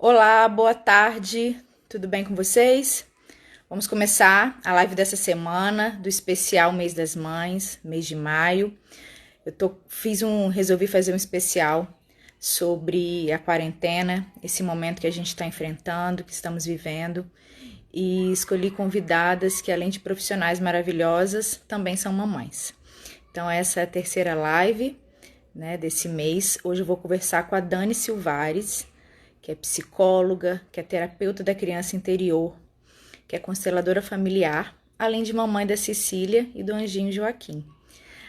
Olá, boa tarde, tudo bem com vocês? Vamos começar a live dessa semana do especial Mês das Mães, mês de maio. Resolvi fazer um especial sobre a quarentena, esse momento que a gente está enfrentando, que estamos vivendo, e escolhi convidadas que, além de profissionais maravilhosas, também são mamães. Então, essa é a terceira live, né, desse mês. Hoje eu vou conversar com a Dani Silvares, que é psicóloga, que é terapeuta da criança interior, que é consteladora familiar, além de mamãe da Cecília e do anjinho Joaquim.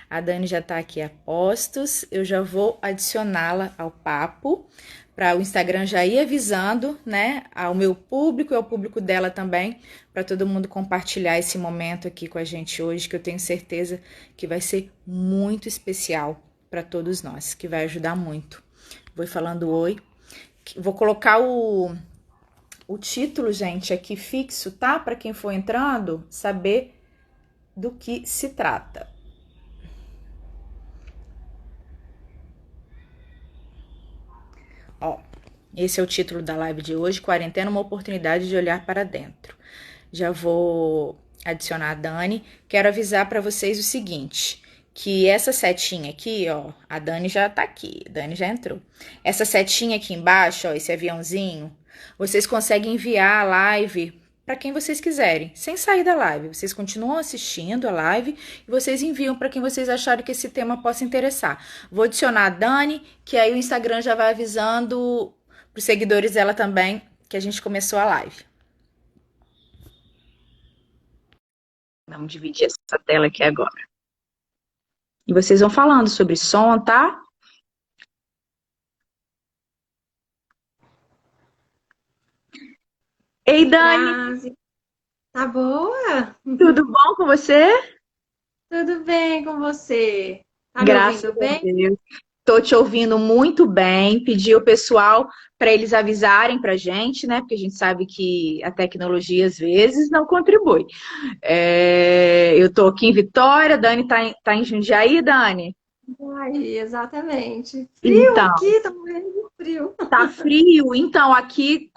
A Dani já está aqui a postos, eu já vou adicioná-la ao papo, para o Instagram já ir avisando, né, ao meu público e ao público dela também, para todo mundo compartilhar esse momento aqui com a gente hoje, que eu tenho certeza que vai ser muito especial para todos nós, que vai ajudar muito. Vou falando oi. Vou colocar o título, gente, aqui fixo, tá? Para quem for entrando, saber do que se trata. Ó, esse é o título da live de hoje, Quarentena, uma oportunidade de olhar para dentro. Já vou adicionar a Dani. Quero avisar para vocês o seguinte, que essa setinha aqui, ó, a Dani já tá aqui, a Dani já entrou. Essa setinha aqui embaixo, ó, esse aviãozinho, vocês conseguem enviar a live para quem vocês quiserem, sem sair da live. Vocês continuam assistindo a live e vocês enviam para quem vocês acharem que esse tema possa interessar. Vou adicionar a Dani, que aí o Instagram já vai avisando para os seguidores dela também que a gente começou a live. Vamos dividir essa tela aqui agora. E vocês vão falando sobre som, tá? Ei, Dani, Grazi, tá boa? tudo bom com você? Tudo bem com você? Tá me Graças ouvindo a bem? Deus. Tô te ouvindo muito bem. Pedi o pessoal para eles avisarem pra gente, né? Porque a gente sabe que a tecnologia às vezes não contribui. Eu tô aqui em Vitória, Dani tá em Jundiaí, Dani? Aí, exatamente. Frio Então, aqui, tá morrendo de frio. tá frio. Então, aqui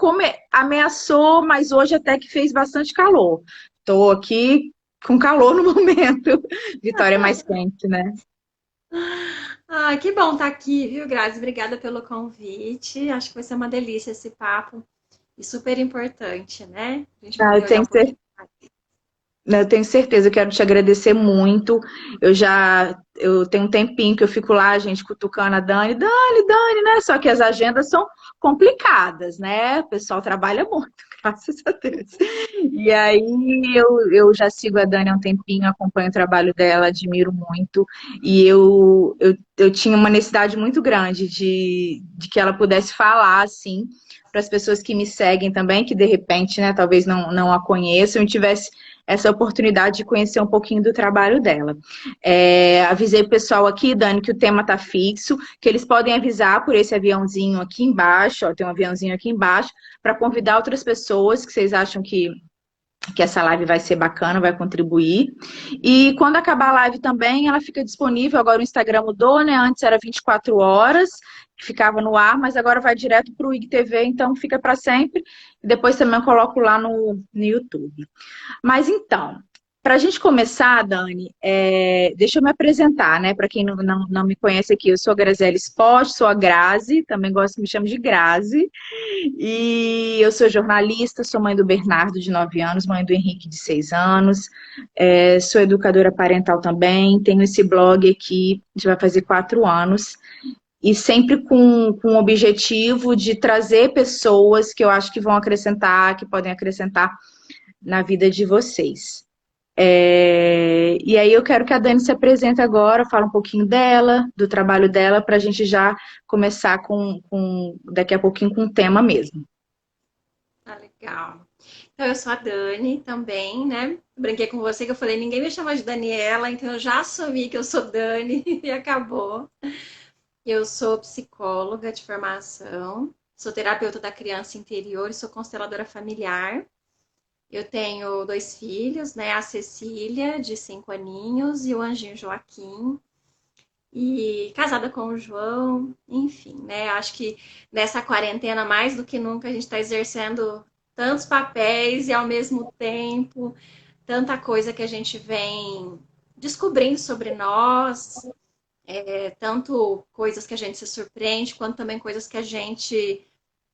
ameaçou, mas hoje até que fez bastante calor. Tô aqui com calor no momento. Vitória é mais quente, né? Ah, que bom estar aqui, viu, Grazi? Obrigada pelo convite. Acho que vai ser uma delícia esse papo e super importante, né? A gente Ah, poder olhar um pouquinho. eu tenho certeza, eu quero te agradecer muito. Eu tenho um tempinho que eu fico lá, gente, cutucando a Dani, Dani, né? Só que as agendas são complicadas, né? O pessoal trabalha muito, graças a Deus. E aí eu já sigo a Dani há um tempinho, acompanho o trabalho dela, admiro muito. E eu tinha uma necessidade muito grande de que ela pudesse falar, assim, para as pessoas que me seguem também, que de repente, né, talvez não a conheçam, e tivesse essa oportunidade de conhecer um pouquinho do trabalho dela. Avisei o pessoal aqui, Dani, que o tema tá fixo, que eles podem avisar por esse aviãozinho aqui embaixo, ó, tem um aviãozinho aqui embaixo, para convidar outras pessoas que vocês acham que essa live vai ser bacana, vai contribuir. E quando acabar a live também, ela fica disponível. Agora o Instagram mudou, né? Antes era 24 horas, que ficava no ar, mas agora vai direto para o IGTV, então fica para sempre. E depois também eu coloco lá no YouTube. Mas então, para a gente começar, Dani, deixa eu me apresentar, né? Para quem não me conhece aqui, eu sou a Graziela Sport, sou a Grazi, também gosto que me chame de Grazi. E eu sou jornalista, sou mãe do Bernardo, de 9 anos, mãe do Henrique, de 6 anos. Sou educadora parental também, tenho esse blog aqui, já vai fazer 4 anos. E sempre com o objetivo de trazer pessoas que eu acho que vão acrescentar, que podem acrescentar na vida de vocês. E aí eu quero que a Dani se apresente agora, fala um pouquinho dela, do trabalho dela, para a gente já começar daqui a pouquinho com o tema mesmo. Tá legal. Então, eu sou a Dani também, né? Brinquei com você que eu falei, ninguém me chama de Daniela, então eu já assumi que eu sou Dani e acabou. Eu sou psicóloga de formação, sou terapeuta da criança interior e sou consteladora familiar. Eu tenho dois filhos, né? A Cecília, de 5 aninhos, e o Anjinho Joaquim. e casada com o João, enfim, né? Acho que nessa quarentena, mais do que nunca, a gente está exercendo tantos papéis e ao mesmo tempo tanta coisa que a gente vem descobrindo sobre nós, tanto coisas que a gente se surpreende, quanto também coisas que a gente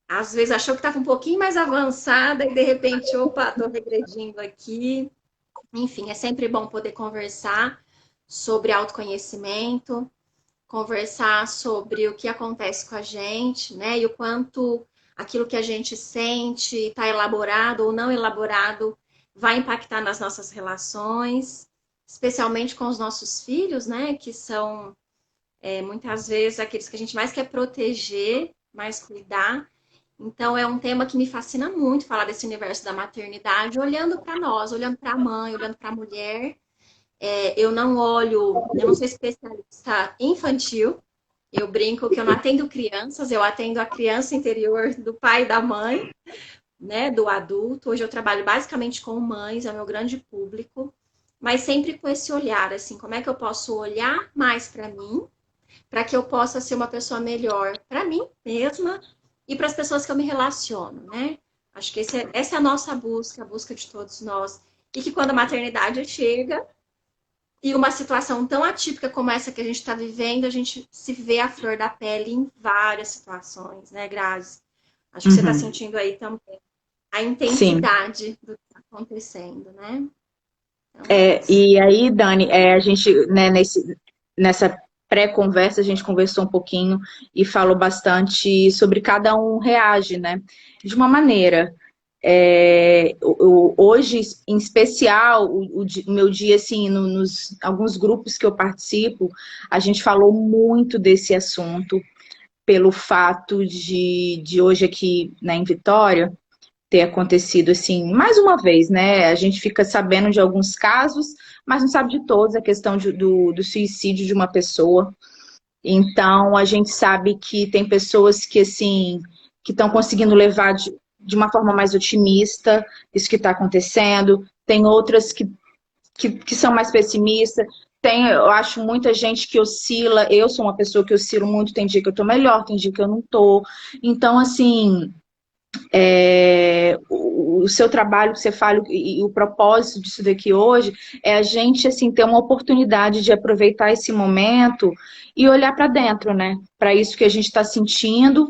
às vezes achou que estava um pouquinho mais avançada e de repente, opa, estou regredindo aqui. Enfim, é sempre bom poder conversar sobre autoconhecimento, conversar sobre o que acontece com a gente, né? E o quanto aquilo que a gente sente, está elaborado ou não elaborado, vai impactar nas nossas relações, especialmente com os nossos filhos, né? Que são muitas vezes aqueles que a gente mais quer proteger, mais cuidar. Então, é um tema que me fascina muito falar desse universo da maternidade, olhando para nós, olhando para a mãe, olhando para a mulher. Eu não olho, eu não sou especialista infantil, eu brinco que eu não atendo crianças, eu atendo a criança interior do pai e da mãe, né, do adulto. Hoje eu trabalho basicamente com mães, é o meu grande público, mas sempre com esse olhar, assim, como é que eu posso olhar mais para mim, para que eu possa ser uma pessoa melhor para mim mesma e para as pessoas que eu me relaciono, né? Acho que essa é a nossa busca, a busca de todos nós. E que quando a maternidade chega, e uma situação tão atípica como essa que a gente está vivendo, a gente se vê a flor da pele em várias situações, né, Grazi? Acho que você está Uhum. sentindo aí também a Sim. intensidade do que está acontecendo, né? Então é isso. E aí, Dani, a gente, né, nessa pré-conversa, a gente conversou um pouquinho e falou bastante sobre cada um reage, né? De uma maneira. Hoje, em especial, o meu dia, assim, nos alguns grupos que eu participo, a gente falou muito desse assunto, pelo fato de hoje aqui, né, em Vitória, ter acontecido assim, mais uma vez, né? A gente fica sabendo de alguns casos, mas não sabe de todos, a questão do suicídio de uma pessoa. Então, a gente sabe que tem pessoas que, assim, que estão conseguindo levar de uma forma mais otimista isso que está acontecendo. Tem outras que são mais pessimistas. Tem, eu acho, muita gente que oscila. Eu sou uma pessoa que oscilo muito. Tem dia que eu tô melhor, tem dia que eu não tô. Então, assim, o seu trabalho que você fala e o propósito disso daqui hoje é a gente assim ter uma oportunidade de aproveitar esse momento e olhar para dentro, né? Para isso que a gente está sentindo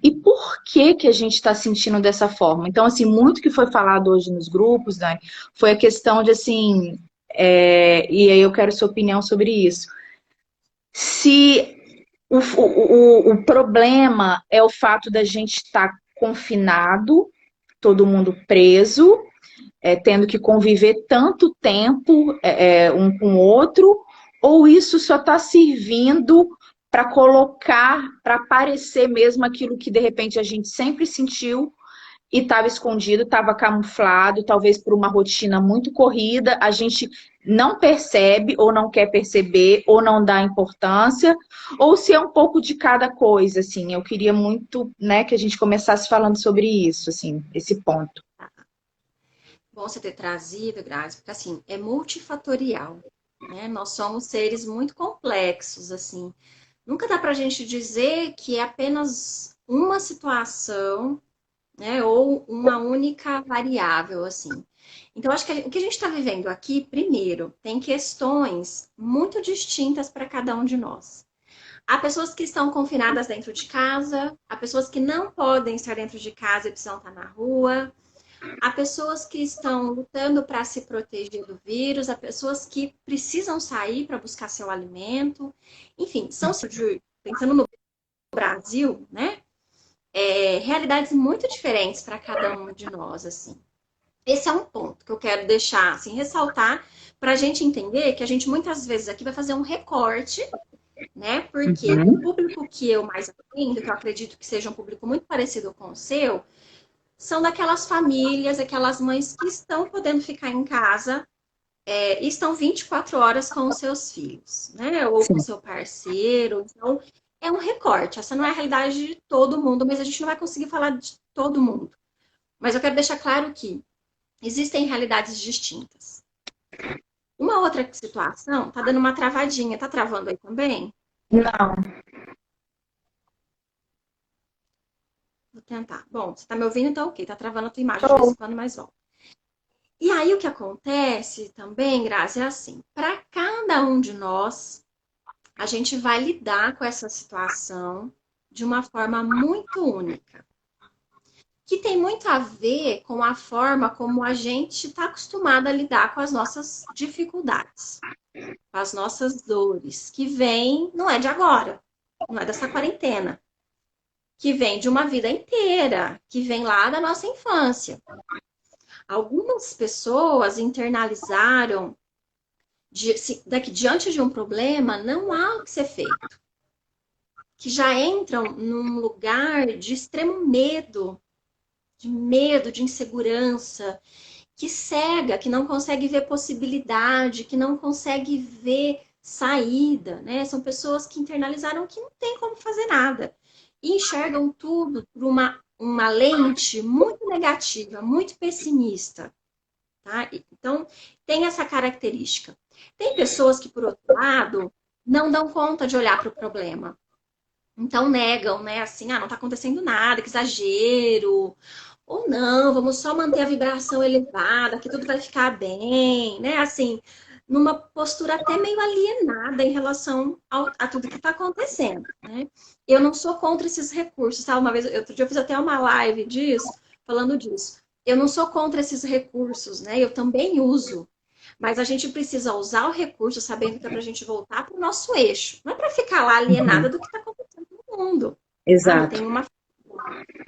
e por que que a gente está sentindo dessa forma. Então, assim, muito que foi falado hoje nos grupos, Dani, foi a questão de assim, e aí eu quero sua opinião sobre isso. Se o problema é o fato da gente estar confinado, todo mundo preso, tendo que conviver tanto tempo um com o outro, ou isso só está servindo para colocar, para aparecer mesmo aquilo que de repente a gente sempre sentiu e estava escondido, estava camuflado, talvez por uma rotina muito corrida, a gente não percebe ou não quer perceber ou não dá importância, ou se é um pouco de cada coisa, assim. Eu queria muito, né, que a gente começasse falando sobre isso, assim, esse ponto. Bom você ter trazido, Grazi, porque assim, é multifatorial, né? Nós somos seres muito complexos, assim. Nunca dá pra gente dizer que é apenas uma situação, né? Ou uma única variável, assim. Então, acho que o que a gente está vivendo aqui, primeiro, tem questões muito distintas para cada um de nós. Há pessoas que estão confinadas dentro de casa, há pessoas que não podem estar dentro de casa e precisam estar na rua, há pessoas que estão lutando para se proteger do vírus, há pessoas que precisam sair para buscar seu alimento. Enfim, pensando no Brasil, né? Realidades muito diferentes para cada um de nós, assim. Esse é um ponto que eu quero deixar, assim, ressaltar, para a gente entender que a gente muitas vezes aqui vai fazer um recorte, né? Porque o Uhum. público que eu mais atendo, que eu acredito que seja um público muito parecido com o seu, são daquelas famílias, aquelas mães que estão podendo ficar em casa e estão 24 horas com os seus filhos, né? Ou com Sim. seu parceiro. Então, é um recorte. Essa não é a realidade de todo mundo, mas a gente não vai conseguir falar de todo mundo. Mas eu quero deixar claro que existem realidades distintas. Uma outra situação, tá dando uma travadinha, tá travando aí também? Não, Vou tentar. Bom, você tá me ouvindo, então ok. Tá travando a tua imagem de vez tô. em quando, mas volta. E aí o que acontece também, Grazi, é assim, para cada um de nós, a gente vai lidar com essa situação de uma forma muito única, que tem muito a ver com a forma como a gente está acostumado a lidar com as nossas dificuldades, com as nossas dores, que vem, não é de agora, não é dessa quarentena, que vem de uma vida inteira, que vem lá da nossa infância. Algumas pessoas internalizaram daqui diante de um problema, não há o que ser feito. Que já entram num lugar de extremo medo, de insegurança, que cega, que não consegue ver possibilidade, que não consegue ver saída, né? São pessoas que internalizaram que não tem como fazer nada e enxergam tudo por uma lente muito negativa, muito pessimista, tá? Então, tem essa característica. Tem pessoas que, por outro lado, não dão conta de olhar para o problema. Então negam, né? Assim, não tá acontecendo nada, que exagero. Ou não, vamos só manter a vibração elevada, que tudo vai ficar bem, né? Assim, numa postura até meio alienada em relação a tudo que está acontecendo, né? Eu não sou contra esses recursos, tá? Uma vez, outro dia eu fiz até uma live disso, falando disso. Eu não sou contra esses recursos, né? Eu também uso. Mas a gente precisa usar o recurso sabendo que é para a gente voltar para o nosso eixo. Não é para ficar lá alienada Uhum. do que está acontecendo no mundo. Sabe? Exato.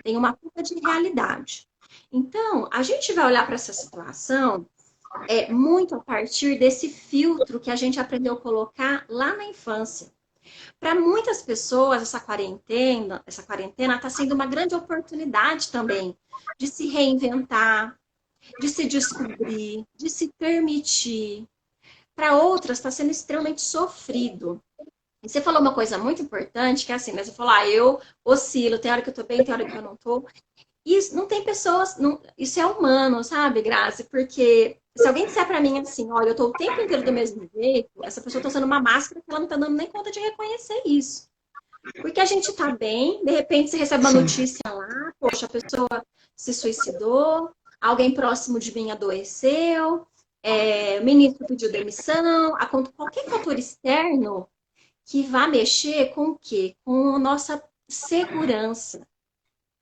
Tem uma fuga de realidade. Então, a gente vai olhar para essa situação muito a partir desse filtro que a gente aprendeu a colocar lá na infância. Para muitas pessoas, essa quarentena está sendo uma grande oportunidade também de se reinventar, de se descobrir, de se permitir. Para outras, está sendo extremamente sofrido. E você falou uma coisa muito importante, que é assim, né? Você falou, eu oscilo, tem hora que eu tô bem, tem hora que eu não tô. Isso não tem pessoas, isso é humano, sabe, Grazi? Porque se alguém disser pra mim assim, olha, eu tô o tempo inteiro do mesmo jeito, essa pessoa tá usando uma máscara que ela não tá dando nem conta de reconhecer isso. Porque a gente tá bem, de repente você recebe uma Sim. notícia lá, poxa, a pessoa se suicidou, alguém próximo de mim adoeceu, o ministro pediu demissão, qualquer fator externo que vá mexer com o quê? Com a nossa segurança.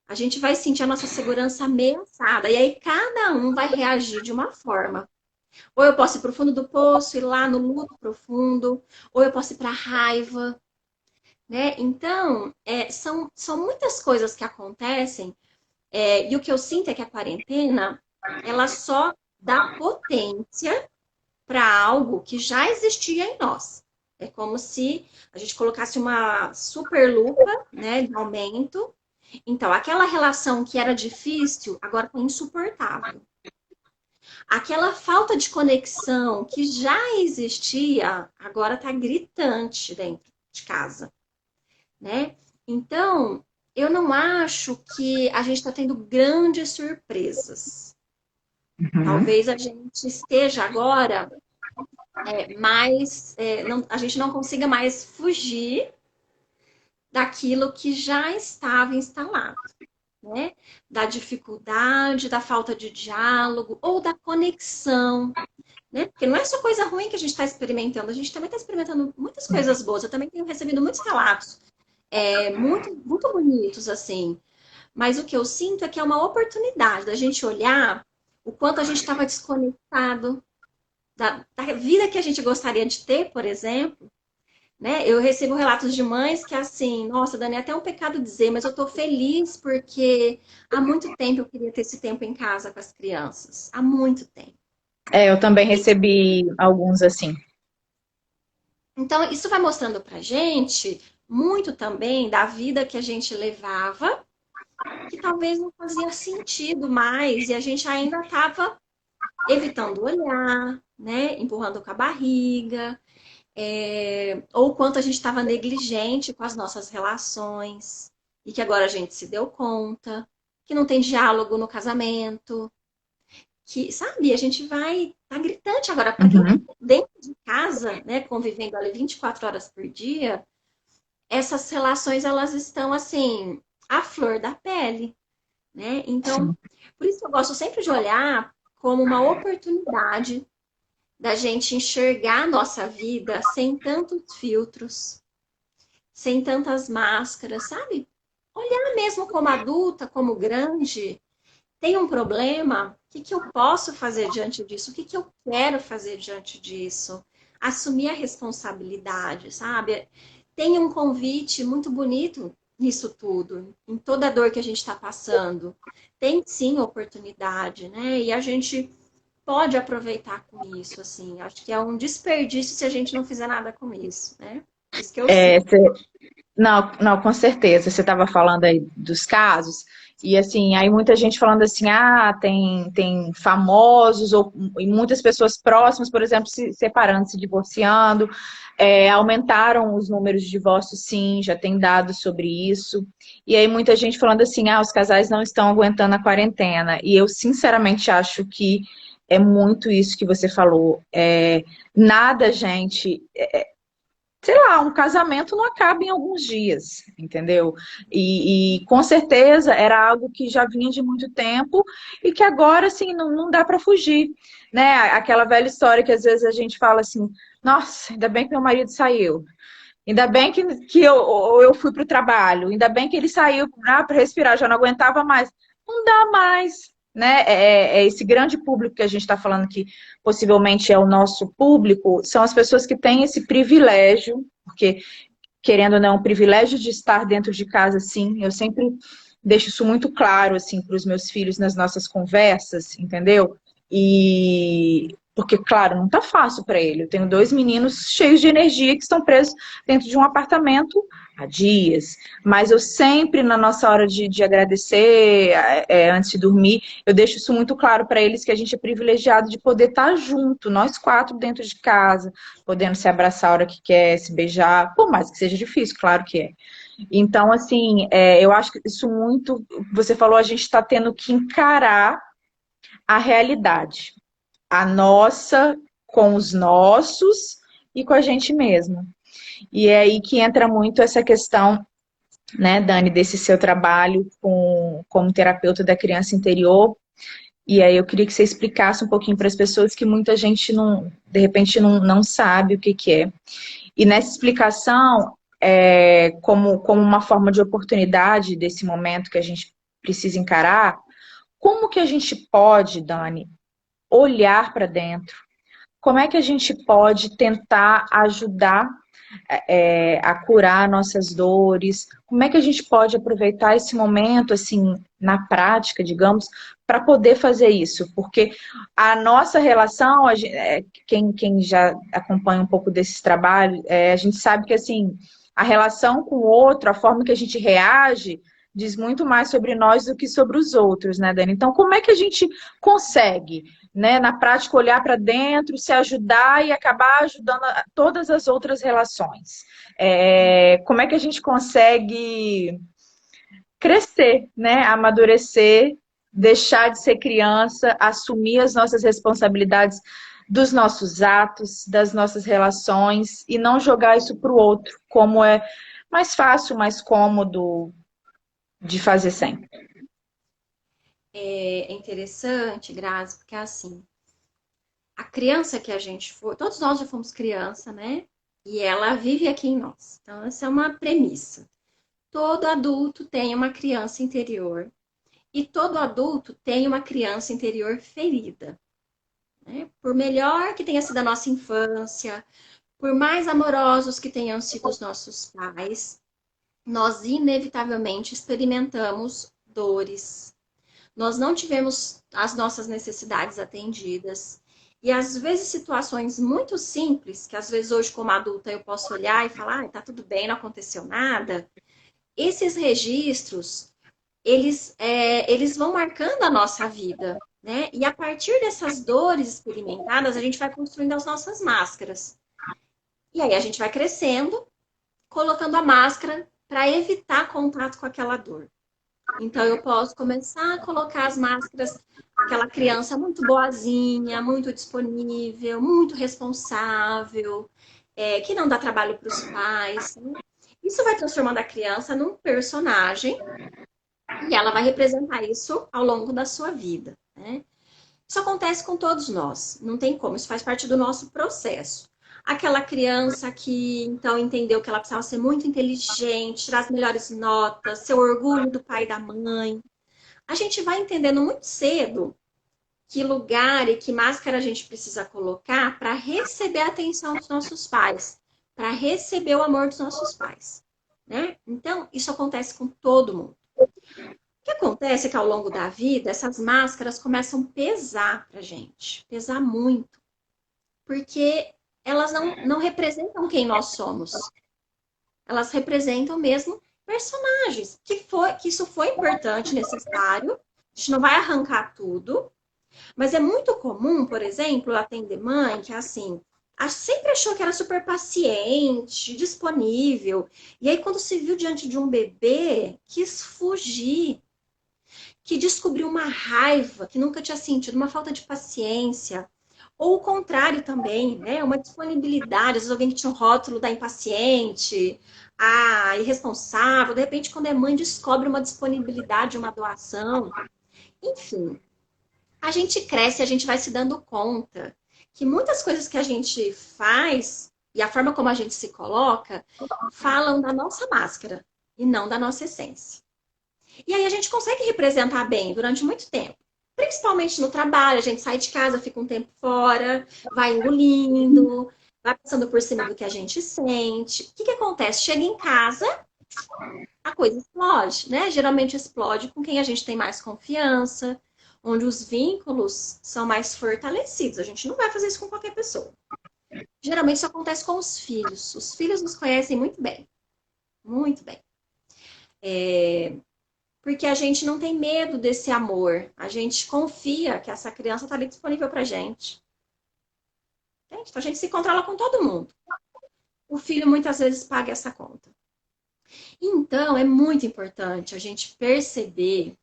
A gente vai sentir a nossa segurança ameaçada. E aí cada um vai reagir de uma forma. Ou eu posso ir para o fundo do poço, ir lá no luto profundo, ou eu posso ir para a raiva, né? Então, são muitas coisas que acontecem, e o que eu sinto é que a quarentena, ela só dá potência para algo que já existia em nós. É como se a gente colocasse uma super lupa, né, de aumento. Então, aquela relação que era difícil, agora está insuportável. Aquela falta de conexão que já existia, agora está gritante dentro de casa, né? Então, eu não acho que a gente está tendo grandes surpresas. Uhum. Talvez a gente esteja agora a gente não consiga mais fugir daquilo que já estava instalado, né? Da dificuldade, da falta de diálogo ou da conexão, né? Porque não é só coisa ruim que a gente está experimentando, a gente também está experimentando muitas coisas boas. Eu também tenho recebido muitos relatos, muito, muito bonitos, assim. Mas o que eu sinto é que é uma oportunidade da gente olhar o quanto a gente estava desconectado da vida que a gente gostaria de ter, por exemplo, né? Eu recebo relatos de mães que assim, nossa, Dani, é até um pecado dizer, mas eu tô feliz porque há muito tempo eu queria ter esse tempo em casa com as crianças. Há muito tempo. Eu também recebi alguns assim. Então, isso vai mostrando pra gente muito também da vida que a gente levava, que talvez não fazia sentido mais, e a gente ainda estava evitando olhar, né? Empurrando com a barriga. Ou quanto a gente estava negligente com as nossas relações e que agora a gente se deu conta que não tem diálogo no casamento, que, sabe, a gente vai tá gritante agora para quem tá Uhum. dentro de casa, né, convivendo ali 24 horas por dia, essas relações elas estão assim à flor da pele, né? Então, Sim. por isso eu gosto sempre de olhar como uma oportunidade da gente enxergar a nossa vida sem tantos filtros, sem tantas máscaras, sabe? Olhar mesmo como adulta, como grande, tem um problema, o que que eu posso fazer diante disso? O que que eu quero fazer diante disso? Assumir a responsabilidade, sabe? Tem um convite muito bonito nisso tudo, em toda a dor que a gente está passando. Tem sim oportunidade, né? E a gente pode aproveitar com isso, assim. Acho que é um desperdício se a gente não fizer nada com isso, né? Isso que eu É, sinto. não, não, com certeza. Você estava falando aí dos casos, e assim, aí muita gente falando assim, tem famosos, ou e muitas pessoas próximas, por exemplo, se separando, se divorciando. Aumentaram os números de divórcios, sim, já tem dados sobre isso. E aí muita gente falando assim, os casais não estão aguentando a quarentena. E eu sinceramente acho que é muito isso que você falou. Nada, gente. Sei lá, um casamento não acaba em alguns dias, entendeu? E com certeza era algo que já vinha de muito tempo e que agora, assim, não dá para fugir, né? Aquela velha história que às vezes a gente fala assim, nossa, ainda bem que meu marido saiu, ainda bem que eu fui para o trabalho, ainda bem que ele saiu para respirar, já não aguentava mais. Não dá mais, né? É esse grande público que a gente está falando que possivelmente é o nosso público, são as pessoas que têm esse privilégio, porque, querendo ou não, o privilégio de estar dentro de casa, sim, eu sempre deixo isso muito claro, assim, para os meus filhos nas nossas conversas, entendeu? E porque, claro, não tá fácil para ele. Eu tenho dois meninos cheios de energia que estão presos dentro de um apartamento há dias. Mas eu sempre, na nossa hora de agradecer, antes de dormir, eu deixo isso muito claro para eles que a gente é privilegiado de poder estar junto, nós quatro dentro de casa, podendo se abraçar a hora que quer, se beijar, por mais que seja difícil, claro que é. Então, assim, eu acho que isso muito, você falou, a gente está tendo que encarar a realidade, a nossa com os nossos e com a gente mesma. E é aí que entra muito essa questão, né, Dani, desse seu trabalho como terapeuta da criança interior. E aí eu queria que você explicasse um pouquinho para as pessoas que muita gente não, de repente, não sabe o que que é. E nessa explicação, como uma forma de oportunidade desse momento que a gente precisa encarar, como que a gente pode, Dani, olhar para dentro? Como é que a gente pode tentar ajudar a curar nossas dores? Como é que a gente pode aproveitar esse momento, assim, na prática, digamos, para poder fazer isso? Porque a nossa relação, quem já acompanha um pouco desses trabalhos, a gente sabe que, assim, a relação com o outro, a forma que a gente reage, diz muito mais sobre nós do que sobre os outros, né, Dani? Então, como é que a gente consegue, né, na prática, olhar para dentro, se ajudar e acabar ajudando todas as outras relações? Como é que a gente consegue crescer, né, amadurecer, deixar de ser criança, assumir as nossas responsabilidades dos nossos atos, das nossas relações e não jogar isso para o outro, como é mais fácil, mais cômodo de fazer sempre. É interessante, Grazi, porque assim, a criança que a gente foi, todos nós já fomos criança, né? E ela vive aqui em nós. Então, essa é uma premissa. Todo adulto tem uma criança interior e todo adulto tem uma criança interior ferida, né? Por melhor que tenha sido a nossa infância, por mais amorosos que tenham sido os nossos pais, nós inevitavelmente experimentamos dores. Nós não tivemos as nossas necessidades atendidas. E às vezes situações muito simples, que às vezes hoje como adulta eu posso olhar e falar, tá tudo bem, não aconteceu nada. Esses registros, eles vão marcando a nossa vida, né? E a partir dessas dores experimentadas, a gente vai construindo as nossas máscaras. E aí a gente vai crescendo, colocando a máscara para evitar contato com aquela dor. Então, eu posso começar a colocar as máscaras, aquela criança muito boazinha, muito disponível, muito responsável, que não dá trabalho para os pais, né? Isso vai transformando a criança num personagem e ela vai representar isso ao longo da sua vida, né? Isso acontece com todos nós, não tem como, isso faz parte do nosso processo. Aquela criança que então entendeu que ela precisava ser muito inteligente, tirar as melhores notas, ser o orgulho do pai e da mãe. A gente vai entendendo muito cedo que lugar e que máscara a gente precisa colocar para receber a atenção dos nossos pais, para receber o amor dos nossos pais, né? Então, isso acontece com todo mundo. O que acontece é que ao longo da vida, essas máscaras começam a pesar pra gente, pesar muito, porque elas não representam quem nós somos. Elas representam mesmo personagens, que isso foi importante, necessário. A gente não vai arrancar tudo, mas é muito comum, por exemplo, eu atender mãe que é assim, sempre achou que era super paciente, disponível, e aí quando se viu diante de um bebê, quis fugir, que descobriu uma raiva que nunca tinha sentido, uma falta de paciência, ou o contrário também, né? Uma disponibilidade, às vezes alguém que tinha um rótulo da impaciente, a irresponsável, de repente, quando é mãe, descobre uma disponibilidade, uma doação. Enfim, a gente cresce e a gente vai se dando conta que muitas coisas que a gente faz e a forma como a gente se coloca falam da nossa máscara e não da nossa essência. E aí a gente consegue representar bem durante muito tempo. Principalmente no trabalho, a gente sai de casa, fica um tempo fora, vai engolindo, vai passando por cima do que a gente sente. O que que acontece? Chega em casa, a coisa explode, né? Geralmente explode com quem a gente tem mais confiança, onde os vínculos são mais fortalecidos. A gente não vai fazer isso com qualquer pessoa. Geralmente isso acontece com os filhos. Os filhos nos conhecem muito bem. Muito bem. Porque a gente não tem medo desse amor. A gente confia que essa criança está ali disponível para a gente. Entende? Então a gente se controla com todo mundo. O filho muitas vezes paga essa conta. Então é muito importante a gente perceber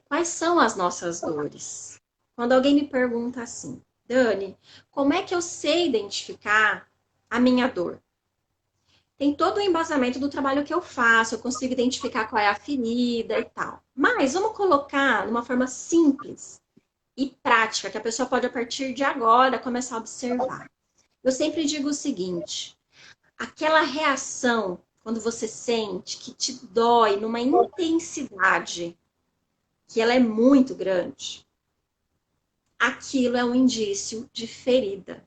quais são as nossas dores. Quando alguém me pergunta assim, Dani, como é que eu sei identificar a minha dor? Tem todo o embasamento do trabalho que eu faço, eu consigo identificar qual é a ferida e tal. Mas vamos colocar de uma forma simples e prática, que a pessoa pode, a partir de agora, começar a observar. Eu sempre digo o seguinte: aquela reação, quando você sente que te dói numa intensidade, que ela é muito grande, aquilo é um indício de ferida.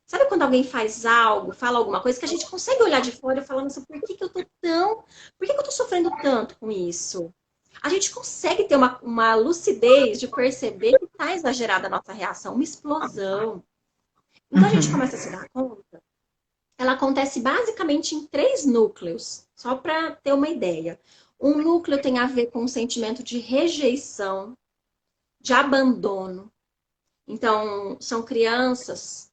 Sabe quando alguém faz algo, fala alguma coisa, que a gente consegue olhar de fora e falar, nossa, por que eu tô tão... Por que eu tô sofrendo tanto com isso? A gente consegue ter uma lucidez de perceber que está exagerada a nossa reação, uma explosão. Então a gente começa a se dar conta. Ela acontece basicamente em 3 núcleos, só para ter uma ideia. Um núcleo tem a ver com o sentimento de rejeição, de abandono. Então,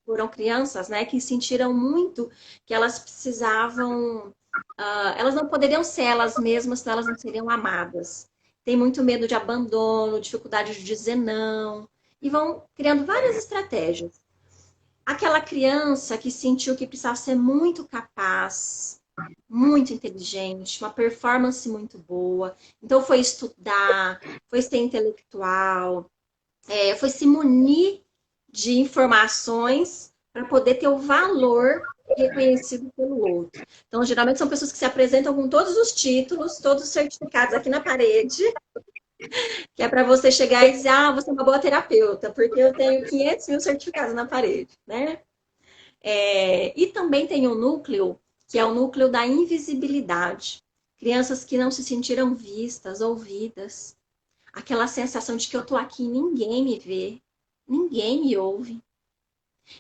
foram crianças, né, que sentiram muito que elas precisavam, elas não poderiam ser elas mesmas, senão elas não seriam amadas. Tem muito medo de abandono, dificuldade de dizer não, e vão criando várias estratégias. Aquela criança que sentiu que precisava ser muito capaz, muito inteligente, uma performance muito boa, então foi estudar, foi ser intelectual, foi se munir de informações para poder ter o valor reconhecido pelo outro. Então, geralmente são pessoas que se apresentam com todos os títulos, todos os certificados aqui na parede, que é para você chegar e dizer, ah, você é uma boa terapeuta, porque eu tenho 500 mil certificados na parede, né? E também tem um núcleo, que é o núcleo da invisibilidade. Crianças que não se sentiram vistas, ouvidas. Aquela sensação de que eu tô aqui e ninguém me vê, ninguém me ouve,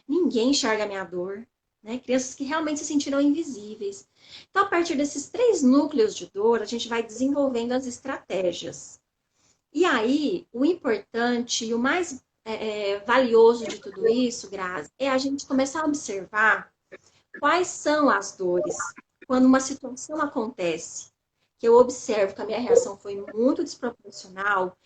ninguém enxerga a minha dor, né? Crianças que realmente se sentiram invisíveis. Então, a partir desses 3 núcleos de dor, a gente vai desenvolvendo as estratégias. E aí, o importante e o mais valioso de tudo isso, Grazi, é a gente começar a observar quais são as dores. Quando uma situação acontece, que eu observo que a minha reação foi muito desproporcional,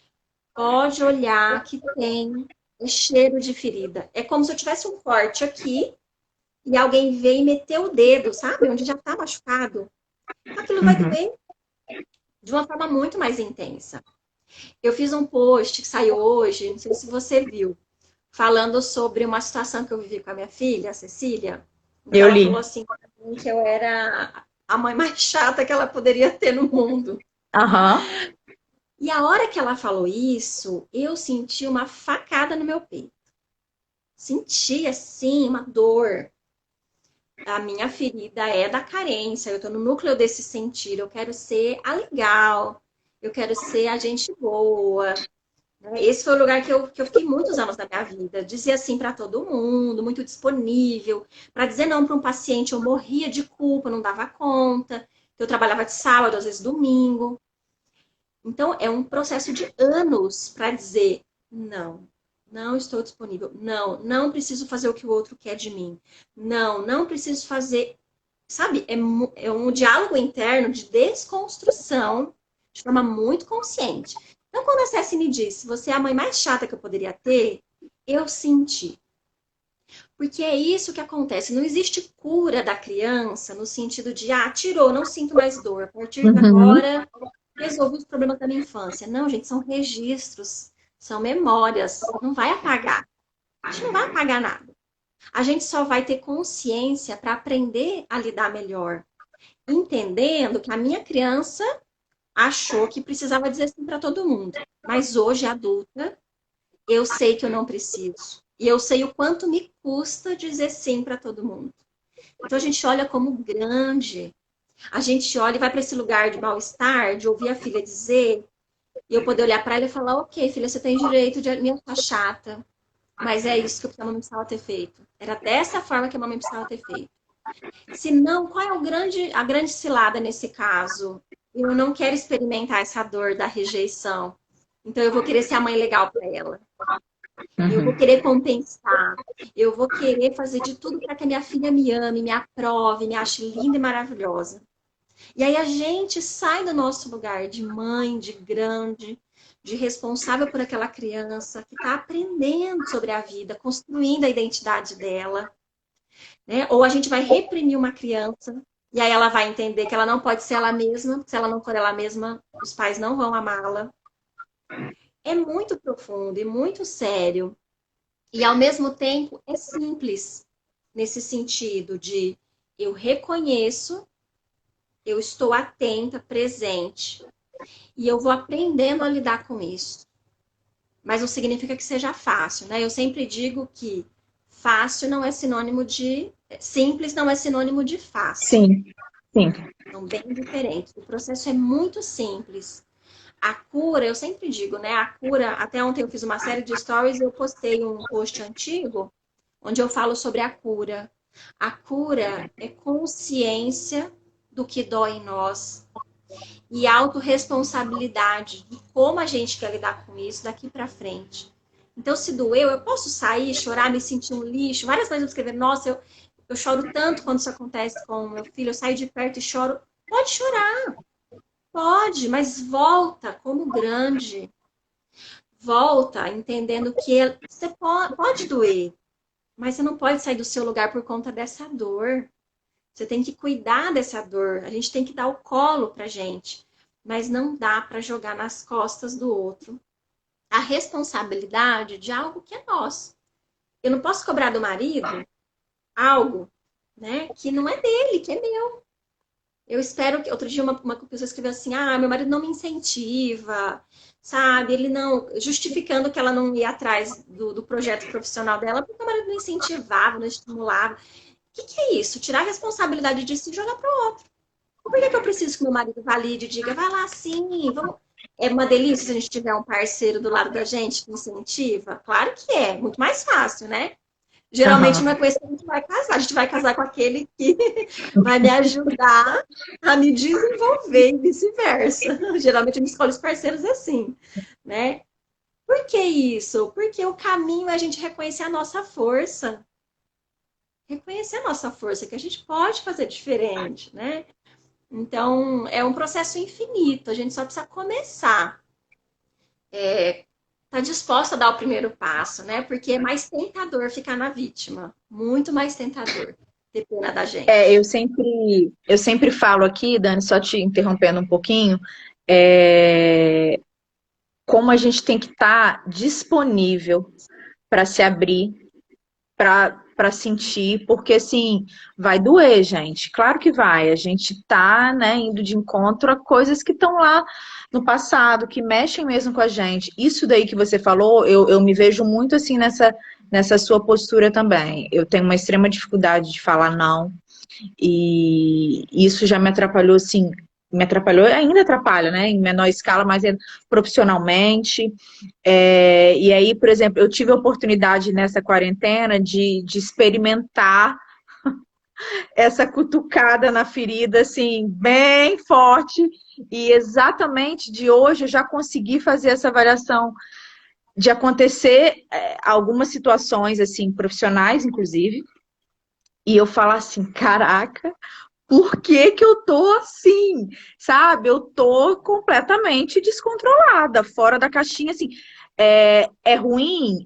pode olhar que tem cheiro de ferida. É como se eu tivesse um corte aqui e alguém veio e meteu o dedo, sabe? Onde já está machucado. Aquilo vai Uhum. doer de uma forma muito mais intensa. Eu fiz um post que saiu hoje, não sei se você viu, falando sobre uma situação que eu vivi com a minha filha, a Cecília, em que Eu ela falou li. assim pra mim que eu era a mãe mais chata que ela poderia ter no mundo. Aham. E a hora que ela falou isso, eu senti uma facada no meu peito. Senti, assim, uma dor. A minha ferida é da carência, eu tô no núcleo desse sentir. Eu quero ser a legal, eu quero ser a gente boa. Né? Esse foi o lugar que eu fiquei muitos anos da minha vida. Dizia assim para todo mundo, muito disponível. Para dizer não para um paciente, eu morria de culpa, não dava conta. Eu trabalhava de sábado, às vezes domingo. Então, é um processo de anos para dizer não, não estou disponível. Não, não preciso fazer o que o outro quer de mim. Não, não preciso fazer. Sabe, é um diálogo interno de desconstrução de forma muito consciente. Então, quando a Ceci me disse, você é a mãe mais chata que eu poderia ter, eu senti. Porque é isso que acontece. Não existe cura da criança no sentido de, ah, tirou, não sinto mais dor. A partir de Uhum. agora, resolvi os problemas da minha infância. Não, gente, são registros, são memórias. Não vai apagar. A gente não vai apagar nada. A gente só vai ter consciência para aprender a lidar melhor. Entendendo que a minha criança achou que precisava dizer sim para todo mundo. Mas hoje, adulta, eu sei que eu não preciso. E eu sei o quanto me custa dizer sim para todo mundo. Então a gente olha como grande. A gente olha e vai para esse lugar de mal-estar, de ouvir a filha dizer, e eu poder olhar para ela e falar: ok, filha, você tem direito de me achar chata, mas é isso que a mamãe precisava ter feito. Era dessa forma que a mamãe precisava ter feito. Se não, qual é a grande cilada nesse caso? Eu não quero experimentar essa dor da rejeição. Então eu vou querer ser a mãe legal para ela. Eu vou Uhum. querer compensar. Eu vou querer fazer de tudo para que a minha filha me ame, me aprove, me ache linda e maravilhosa. E aí a gente sai do nosso lugar de mãe, de grande, de responsável por aquela criança que está aprendendo sobre a vida, construindo a identidade dela, né? Ou a gente vai reprimir uma criança e aí ela vai entender que ela não pode ser ela mesma, se ela não for ela mesma, os pais não vão amá-la. É muito profundo e muito sério. E ao mesmo tempo é simples nesse sentido de eu reconheço, eu estou atenta, presente, e eu vou aprendendo a lidar com isso. Mas não significa que seja fácil, né? Eu sempre digo que fácil não é sinônimo de simples, não é sinônimo de fácil. Sim, sim. São bem diferentes. O processo é muito simples. A cura, eu sempre digo, né? A cura, até ontem eu fiz uma série de stories e eu postei um post antigo onde eu falo sobre a cura. A cura é consciência do que dói em nós e autorresponsabilidade de como a gente quer lidar com isso daqui para frente. Então, se doeu, eu posso sair, chorar, me sentir um lixo. Várias vezes eu escrever, nossa, eu choro tanto quando isso acontece com o meu filho, eu saio de perto e choro. Pode chorar, pode, mas volta como grande. Volta entendendo que você pode doer, mas você não pode sair do seu lugar por conta dessa dor. Você tem que cuidar dessa dor. A gente tem que dar o colo pra gente. Mas não dá para jogar nas costas do outro a responsabilidade de algo que é nosso. Eu não posso cobrar do marido algo, né, que não é dele, que é meu. Eu espero que. Outro dia, uma pessoa escreveu assim: ah, meu marido não me incentiva, sabe? Ele não. Justificando que ela não ia atrás do projeto profissional dela, porque o marido não incentivava, não estimulava. O que é isso? Tirar a responsabilidade disso e jogar para o outro. Por que eu preciso que meu marido valide e diga, vai lá sim, vamos. É uma delícia se a gente tiver um parceiro do lado da gente que incentiva? Claro que é, muito mais fácil, né? Geralmente não é Aham. com esse que a gente vai casar, a gente vai casar com aquele que vai me ajudar a me desenvolver e vice-versa. Geralmente a gente escolhe os parceiros assim, né? Por que isso? Porque o caminho é a gente reconhecer a nossa força. Reconhecer a nossa força, que a gente pode fazer diferente, né? Então, é um processo infinito, a gente só precisa começar. Tá disposta a dar o primeiro passo, né? Porque é mais tentador ficar na vítima, muito mais tentador. ter pena da É, gente. eu sempre falo aqui, Dani, só te interrompendo um pouquinho, é, como a gente tem que estar disponível para se abrir, para sentir, porque assim, vai doer, gente. Claro que vai. A gente tá, né, indo de encontro a coisas que estão lá no passado, que mexem mesmo com a gente. Isso daí que você falou, eu me vejo muito assim nessa sua postura também. Eu tenho uma extrema dificuldade de falar não. E isso já me atrapalhou, assim, me atrapalhou, ainda atrapalha, né? Em menor escala, mas profissionalmente. E aí, por exemplo, eu tive a oportunidade nessa quarentena de experimentar essa cutucada na ferida, assim, bem forte. E exatamente de hoje eu já consegui fazer essa avaliação de acontecer algumas situações, assim, profissionais, inclusive, e eu falar assim, caraca, por que que eu tô assim? Sabe? Eu tô completamente descontrolada, fora da caixinha, assim. É ruim,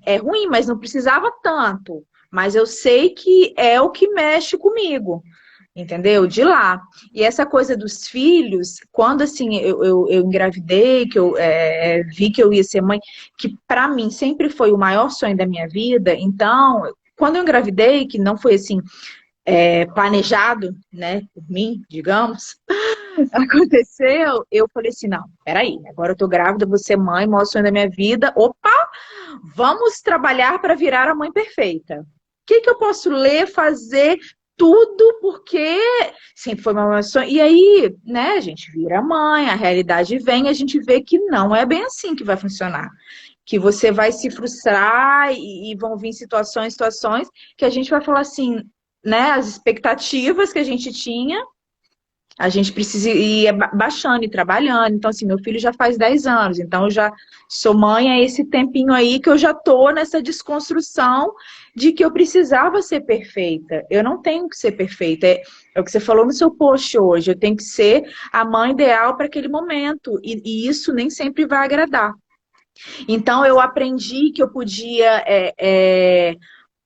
mas não precisava tanto. Mas eu sei que é o que mexe comigo, entendeu? De lá. E essa coisa dos filhos, quando assim eu engravidei, que eu vi que eu ia ser mãe, que para mim sempre foi o maior sonho da minha vida, então. Quando eu engravidei, que não foi assim planejado, né, por mim, digamos, aconteceu, eu falei assim, não, peraí, agora eu tô grávida, vou ser mãe, maior sonho da minha vida, opa, vamos trabalhar para virar a mãe perfeita. O que que eu posso ler, fazer, tudo, porque sempre foi meu sonho. E aí, né, a gente vira mãe, a realidade vem, a gente vê que não é bem assim que vai funcionar. Que você vai se frustrar e vão vir situações que a gente vai falar assim, né, as expectativas que a gente tinha, a gente precisa ir baixando e trabalhando. Então, assim, meu filho já faz 10 anos, então eu já sou mãe há esse tempinho aí que eu já tô nessa desconstrução de que eu precisava ser perfeita. Eu não tenho que ser perfeita. É o que você falou no seu post hoje. Eu tenho que ser a mãe ideal para aquele momento. E isso nem sempre vai agradar. Então, eu aprendi que eu podia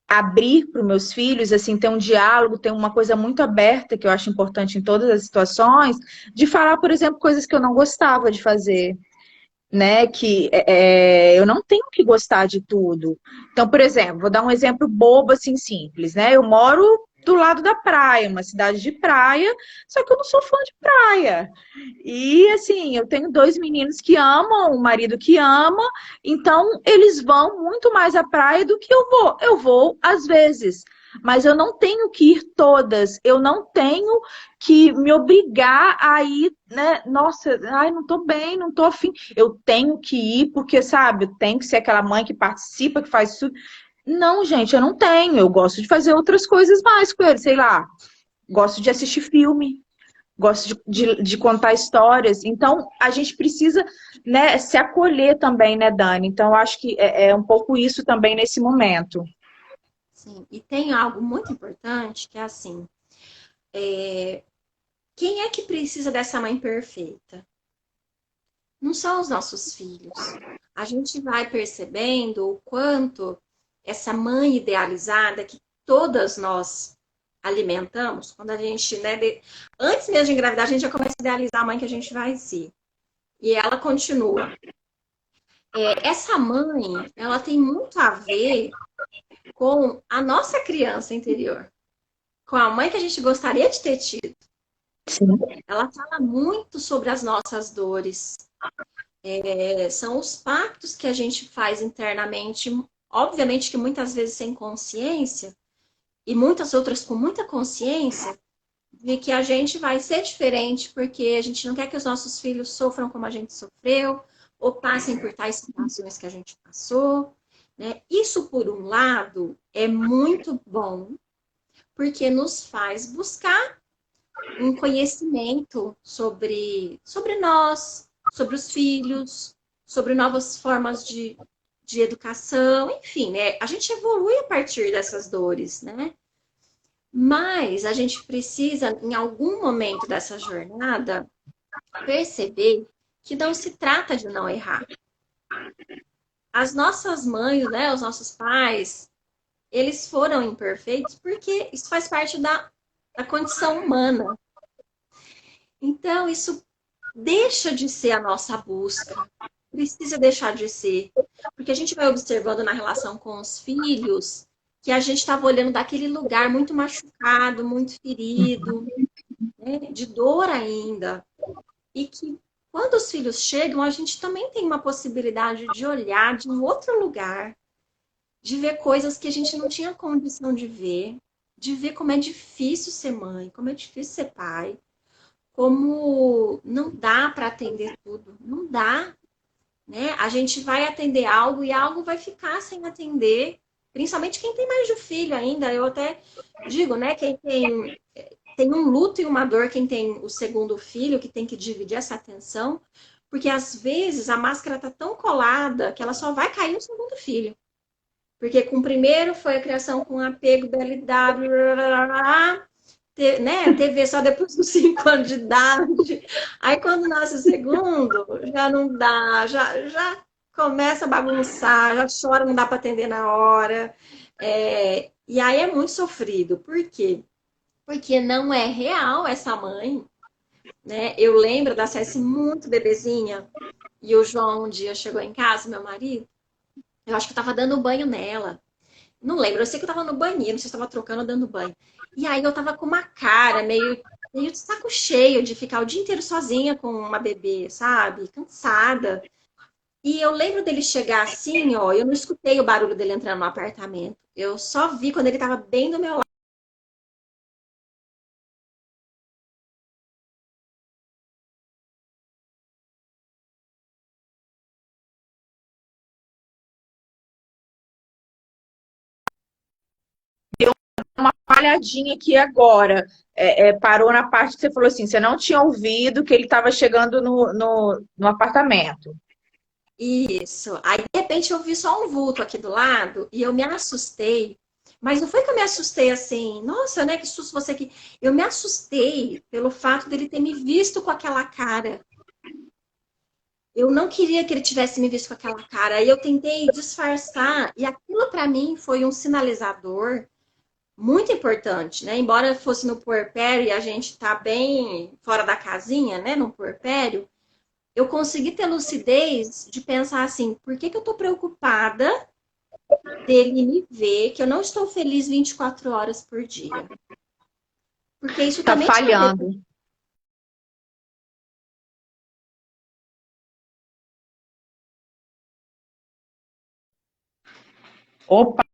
abrir para os meus filhos, assim, ter um diálogo, ter uma coisa muito aberta, que eu acho importante em todas as situações, de falar, por exemplo, coisas que eu não gostava de fazer, né? Que eu não tenho que gostar de tudo. Então, por exemplo, vou dar um exemplo bobo, assim, simples, né? Eu moro do lado da praia, uma cidade de praia, só que eu não sou fã de praia. E assim, eu tenho dois meninos que amam, um marido que ama, então eles vão muito mais à praia do que eu vou. Eu vou às vezes, mas eu não tenho que ir todas, eu não tenho que me obrigar a ir, né? Nossa, ai, não tô bem, não tô afim. Eu tenho que ir porque, sabe, eu tenho que ser aquela mãe que participa, que faz tudo. Não, gente, eu não tenho. Eu gosto de fazer outras coisas mais com ele, sei lá. Gosto de assistir filme, gosto de contar histórias. Então, a gente precisa, né, se acolher também, né, Dani? Então, eu acho que é um pouco isso também nesse momento. Sim, e tem algo muito importante que é assim, quem é que precisa dessa mãe perfeita? Não são os nossos filhos. A gente vai percebendo o quanto essa mãe idealizada que todas nós alimentamos, quando a gente, né, antes mesmo de engravidar, a gente já começa a idealizar a mãe que a gente vai ser. E ela continua. Essa mãe, ela tem muito a ver com a nossa criança interior, com a mãe que a gente gostaria de ter tido. Sim. Ela fala muito sobre as nossas dores. São os pactos que a gente faz internamente, obviamente que muitas vezes sem consciência, e muitas outras com muita consciência, de que a gente vai ser diferente porque a gente não quer que os nossos filhos sofram como a gente sofreu, ou passem por tais situações que a gente passou. Né? Isso, por um lado, é muito bom, porque nos faz buscar um conhecimento sobre nós, sobre os filhos, sobre novas formas de educação, enfim, né? A gente evolui a partir dessas dores, né? Mas a gente precisa, em algum momento dessa jornada, perceber que não se trata de não errar. As nossas mães, né, os nossos pais, eles foram imperfeitos porque isso faz parte da condição humana. Então, isso deixa de ser a nossa busca, precisa deixar de ser, porque a gente vai observando na relação com os filhos que a gente estava olhando daquele lugar muito machucado, muito ferido, né, de dor ainda, e que quando os filhos chegam, a gente também tem uma possibilidade de olhar de um outro lugar, de ver coisas que a gente não tinha condição de ver como é difícil ser mãe, como é difícil ser pai, como não dá para atender tudo, não dá, né? A gente vai atender algo e algo vai ficar sem atender, principalmente quem tem mais de um filho ainda. Eu até digo, né? Quem tem um luto e uma dor, quem tem o segundo filho, que tem que dividir essa atenção, porque às vezes a máscara tá tão colada que ela só vai cair no segundo filho. Porque com o primeiro foi a criação com apego, BLW, né? TV só depois dos 5 anos de idade. Aí quando nasce o segundo, já não dá, já começa a bagunçar, já chora, não dá para atender na hora. E aí é muito sofrido. Por quê? Porque não é real essa mãe, né? Eu lembro da Ceci muito bebezinha, e o João um dia chegou em casa, meu marido, eu acho que eu tava dando banho nela. Não lembro, eu sei que eu tava no banheiro, não sei se eu tava trocando ou dando banho. E aí eu tava com uma cara meio de saco cheio de ficar o dia inteiro sozinha com uma bebê, sabe? Cansada. E eu lembro dele chegar assim, ó, eu não escutei o barulho dele entrando no apartamento. Eu só vi quando ele tava bem do meu lado. Uma falhadinha aqui agora. Parou na parte que você falou assim, você não tinha ouvido que ele estava chegando no apartamento. Isso. Aí, de repente, eu vi só um vulto aqui do lado e eu me assustei. Mas não foi que eu me assustei assim, nossa, né? Que susto você aqui. Eu me assustei pelo fato dele ter me visto com aquela cara. Eu não queria que ele tivesse me visto com aquela cara. Aí eu tentei disfarçar e aquilo para mim foi um sinalizador muito importante, né? Embora fosse no puerpério e a gente tá bem fora da casinha, né? No puerpério, eu consegui ter lucidez de pensar assim, por que que eu tô preocupada dele me ver que eu não estou feliz 24 horas por dia? Porque isso Tá também tinha a ver falhando. Opa,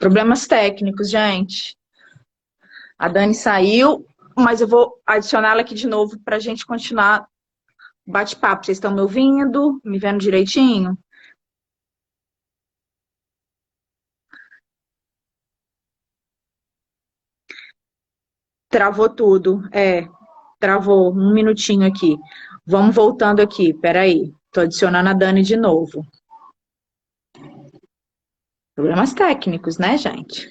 problemas técnicos, gente. A Dani saiu, mas eu vou adicioná-la aqui de novo para a gente continuar o bate-papo. Vocês estão me ouvindo? Me vendo direitinho? Travou tudo. Travou um minutinho aqui. Vamos voltando aqui, peraí. Tô adicionando a Dani de novo. Problemas técnicos, né, gente?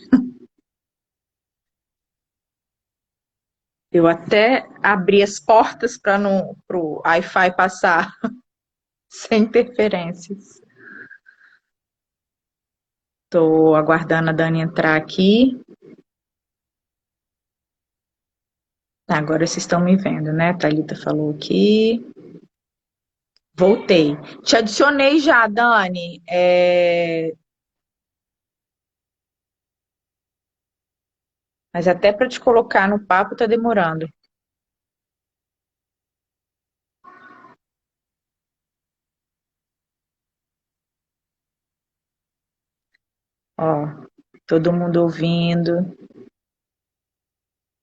Eu até abri as portas para o Wi-Fi passar sem interferências. Tô aguardando a Dani entrar aqui. Agora vocês estão me vendo, né? A Thalita falou aqui. Voltei. Te adicionei já, Dani. Mas até para te colocar no papo tá demorando. Ó, todo mundo ouvindo.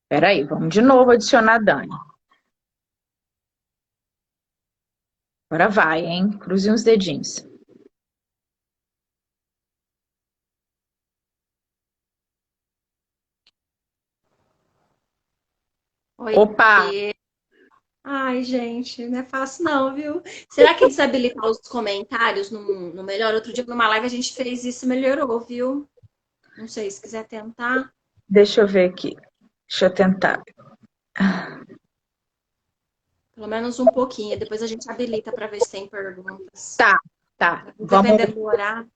Peraí, vamos de novo adicionar a Dani. Agora vai, hein? Cruze os dedinhos. Oi. Opa, Ai, gente, não é fácil não, viu? Será que desabilitar os comentários no melhor? Outro dia numa live a gente fez isso e melhorou, viu? Não sei, se quiser tentar, deixa eu ver aqui. Deixa eu tentar. pelo menos um pouquinho. Depois a gente habilita para ver se tem perguntas. Tá, tá. Vai Vamos. demorar.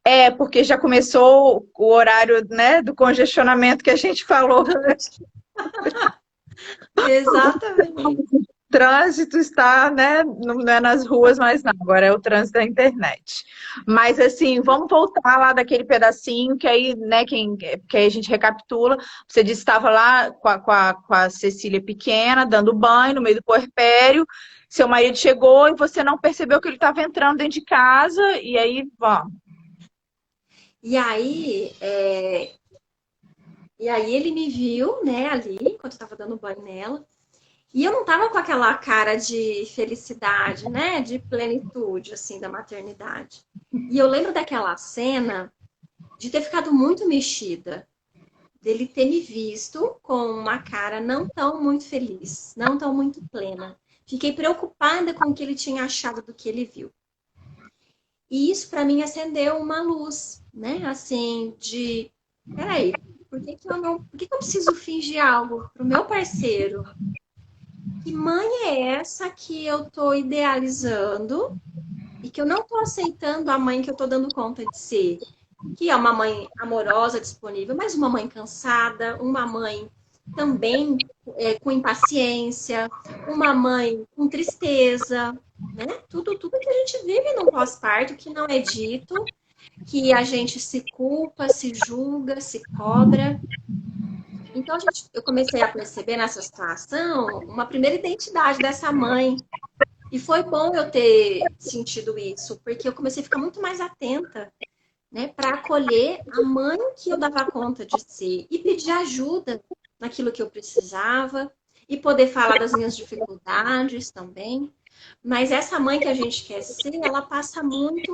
É, porque já começou o horário, né, do congestionamento que a gente falou. Exatamente. O trânsito está, né, não é nas ruas mais não, agora é o trânsito da internet. Mas assim, vamos voltar lá daquele pedacinho que aí, né, que aí a gente recapitula. Você disse que estava lá com a Cecília pequena, dando banho no meio do puerpério. Seu marido chegou e você não percebeu que ele estava entrando dentro de casa, e aí, vamos. E aí, ele me viu, né, ali, enquanto eu tava dando banho nela. E eu não tava com aquela cara de felicidade, né, de plenitude, assim, da maternidade. E eu lembro daquela cena de ter ficado muito mexida, dele ter me visto com uma cara não tão muito feliz, não tão muito plena. Fiquei preocupada com o que ele tinha achado do que ele viu. E isso para mim acendeu uma luz, né? Assim, de peraí, por que que eu preciso fingir algo pro meu parceiro? Que mãe é essa que eu tô idealizando e que eu não tô aceitando a mãe que eu tô dando conta de ser? Que é uma mãe amorosa, disponível, mas uma mãe cansada, uma mãe também com impaciência, uma mãe com tristeza, né? Tudo que a gente vive num pós-parto que não é dito, que a gente se culpa, se julga, se cobra. Então, eu comecei a perceber nessa situação uma primeira identidade dessa mãe. E foi bom eu ter sentido isso, porque eu comecei a ficar muito mais atenta, né, para acolher a mãe que eu dava conta de ser e pedir ajuda naquilo que eu precisava e poder falar das minhas dificuldades também. Mas essa mãe que a gente quer ser, ela passa muito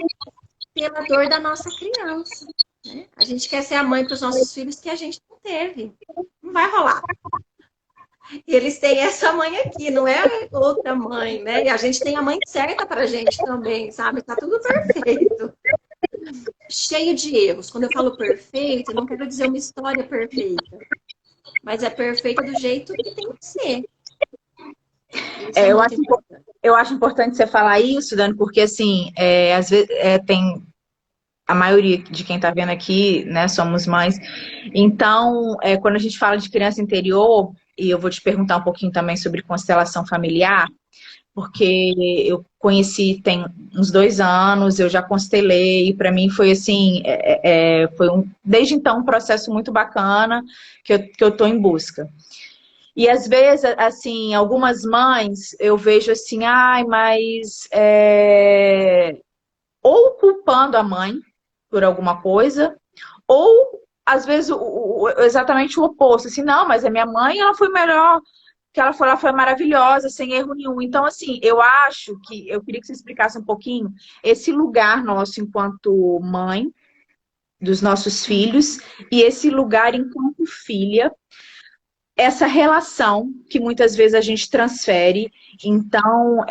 pela dor da nossa criança, né? A gente quer ser a mãe para os nossos filhos que a gente não teve. Não vai rolar. E eles têm essa mãe aqui, não é outra mãe, né? E a gente tem a mãe certa para a gente também, sabe? Tá tudo perfeito. Cheio de erros. Quando eu falo perfeito, eu não quero dizer uma história perfeita, mas é perfeita do jeito que tem que ser. Isso é Eu muito acho, importante. eu acho importante você falar isso, Dani, porque assim, às vezes tem a maioria de quem está vendo aqui, né, somos mães. Então, quando a gente fala de criança interior, e eu vou te perguntar um pouquinho também sobre constelação familiar, porque eu conheci tem uns 2 anos, eu já constelei, e para mim foi assim, desde então um processo muito bacana que eu estou em busca. E às vezes, assim, algumas mães eu vejo assim, ai, mas ou culpando a mãe por alguma coisa, ou às vezes exatamente o oposto, assim, não, mas a minha mãe, ela foi melhor, que ela foi maravilhosa, sem erro nenhum. Então, assim, eu acho que eu queria que você explicasse um pouquinho esse lugar nosso enquanto mãe dos nossos filhos e esse lugar enquanto filha, essa relação que muitas vezes a gente transfere. Então,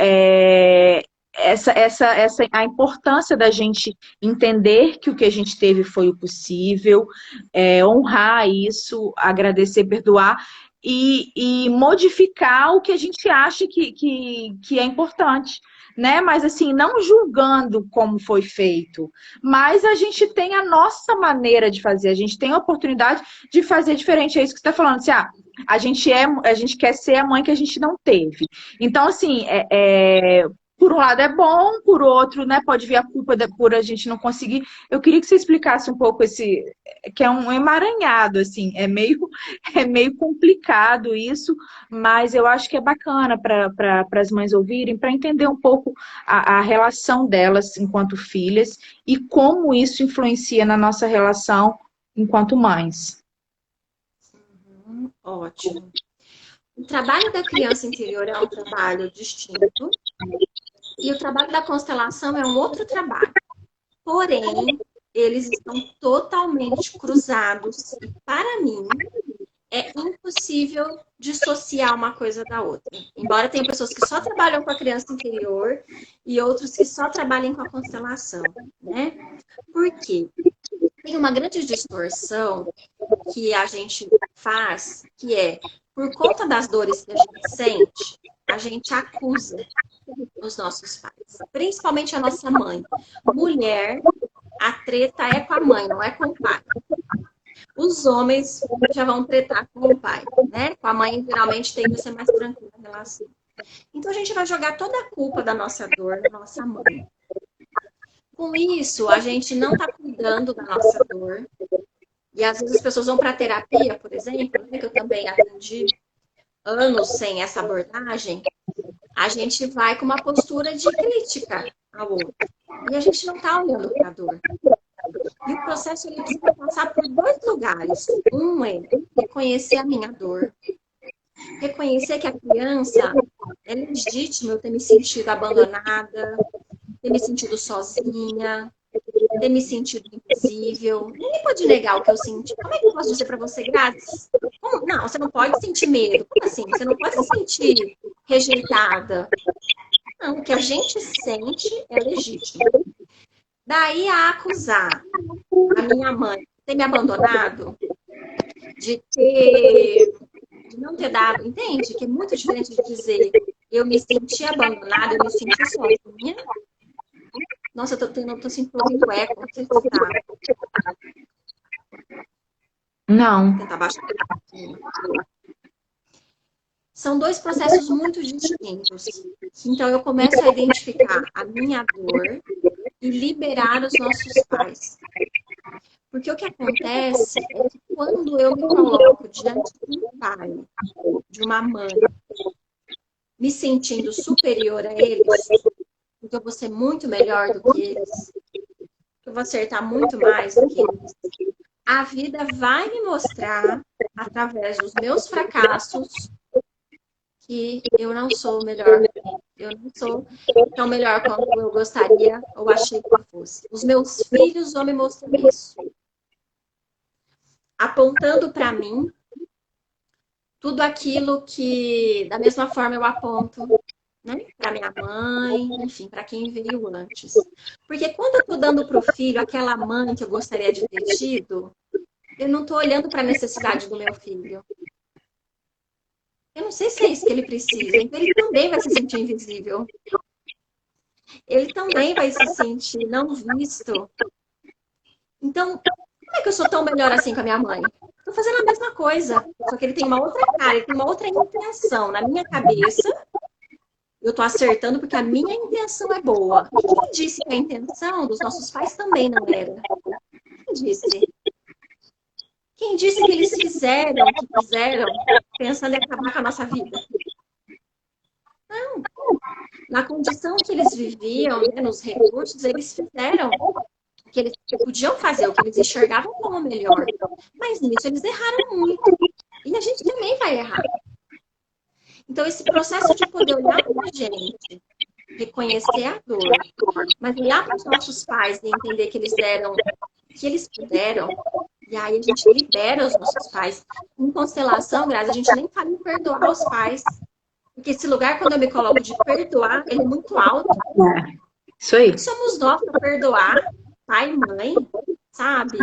a importância da gente entender que o que a gente teve foi o possível, honrar isso, agradecer, perdoar e modificar o que a gente acha que é importante. Né? Mas assim, não julgando como foi feito, mas a gente tem a nossa maneira de fazer, a gente tem a oportunidade de fazer diferente. É isso que você está falando, assim, a gente quer ser a mãe que a gente não teve. Então, assim, por um lado é bom, por outro, né, pode vir a culpa por a gente não conseguir. Eu queria que você explicasse um pouco esse, que é um emaranhado, assim, é meio complicado isso, mas eu acho que é bacana para as mães ouvirem, para entender um pouco a relação delas enquanto filhas e como isso influencia na nossa relação enquanto mães. Ótimo. O trabalho da criança interior é um trabalho distinto e o trabalho da constelação é um outro trabalho. Porém, eles estão totalmente cruzados e, para mim, é impossível dissociar uma coisa da outra. Embora tenha pessoas que só trabalham com a criança interior e outros que só trabalhem com a constelação, né? Por quê? Tem uma grande distorção que a gente faz, que é, por conta das dores que a gente sente, a gente acusa os nossos pais, principalmente a nossa mãe. Mulher, a treta é com a mãe, não é com o pai. Os homens já vão tretar com o pai, né? Com a mãe, geralmente, tende a ser mais tranquila a relação. Então, a gente vai jogar toda a culpa da nossa dor na nossa mãe. Com isso, a gente não está cuidando da nossa dor. E, às vezes, as pessoas vão para terapia, por exemplo, né, que eu também atendi anos sem essa abordagem, a gente vai com uma postura de crítica ao outro. E a gente não está olhando para a dor. E o processo ele precisa passar por dois lugares. Um é reconhecer a minha dor. Reconhecer que a criança é legítimo eu ter me sentido abandonada, ter me sentido sozinha, ter me sentido invisível. Ninguém pode negar o que eu senti. Como é que eu posso dizer para você, Grazi? Não, você não pode sentir medo. Como assim? Você não pode se sentir rejeitada. Não, o que a gente sente é legítimo. Daí a acusar a minha mãe de ter me abandonado, de não ter dado, entende? Que é muito diferente de dizer eu me senti abandonada, eu me senti sozinha. Nossa, eu tô sentindo eco, não sei se tá. Não. Vou tentar baixar. São dois processos muito distintos. Então, eu começo a identificar a minha dor e liberar os nossos pais. Porque o que acontece é que quando eu me coloco diante de um pai, de uma mãe, me sentindo superior a eles, porque eu vou ser muito melhor do que eles, eu vou acertar muito mais do que eles, a vida vai me mostrar, através dos meus fracassos, que eu não sou melhor, eu não sou tão melhor quanto eu gostaria ou achei que eu fosse. Os meus filhos vão me mostrar isso. Apontando para mim tudo aquilo que, da mesma forma, eu aponto, né, para minha mãe, enfim, para quem veio antes. Porque quando eu estou dando para o filho aquela mãe que eu gostaria de ter tido, eu não estou olhando para a necessidade do meu filho. Eu não sei se é isso que ele precisa. Então, ele também vai se sentir invisível. Ele também vai se sentir não visto. Então, como é que eu sou tão melhor assim com a minha mãe? Estou fazendo a mesma coisa, só que ele tem uma outra cara, ele tem uma outra intenção. Na minha cabeça, eu estou acertando porque a minha intenção é boa. E quem disse que a intenção dos nossos pais também não era? Quem disse? Quem disse que eles fizeram o que fizeram pensando em acabar com a nossa vida? Não. Na condição que eles viviam, né, nos recursos, eles fizeram o que eles podiam fazer, o que eles enxergavam como melhor. Mas nisso eles erraram muito. E a gente também vai errar. Então, esse processo de poder olhar para a gente, reconhecer a dor, mas olhar para os nossos pais e entender que eles deram o que eles puderam, e aí a gente libera os nossos pais. Em constelação, Grazi, a gente nem fala em perdoar os pais. Porque esse lugar, quando eu me coloco de perdoar, ele é muito alto. Isso aí. Somos nós para perdoar, pai e mãe, sabe?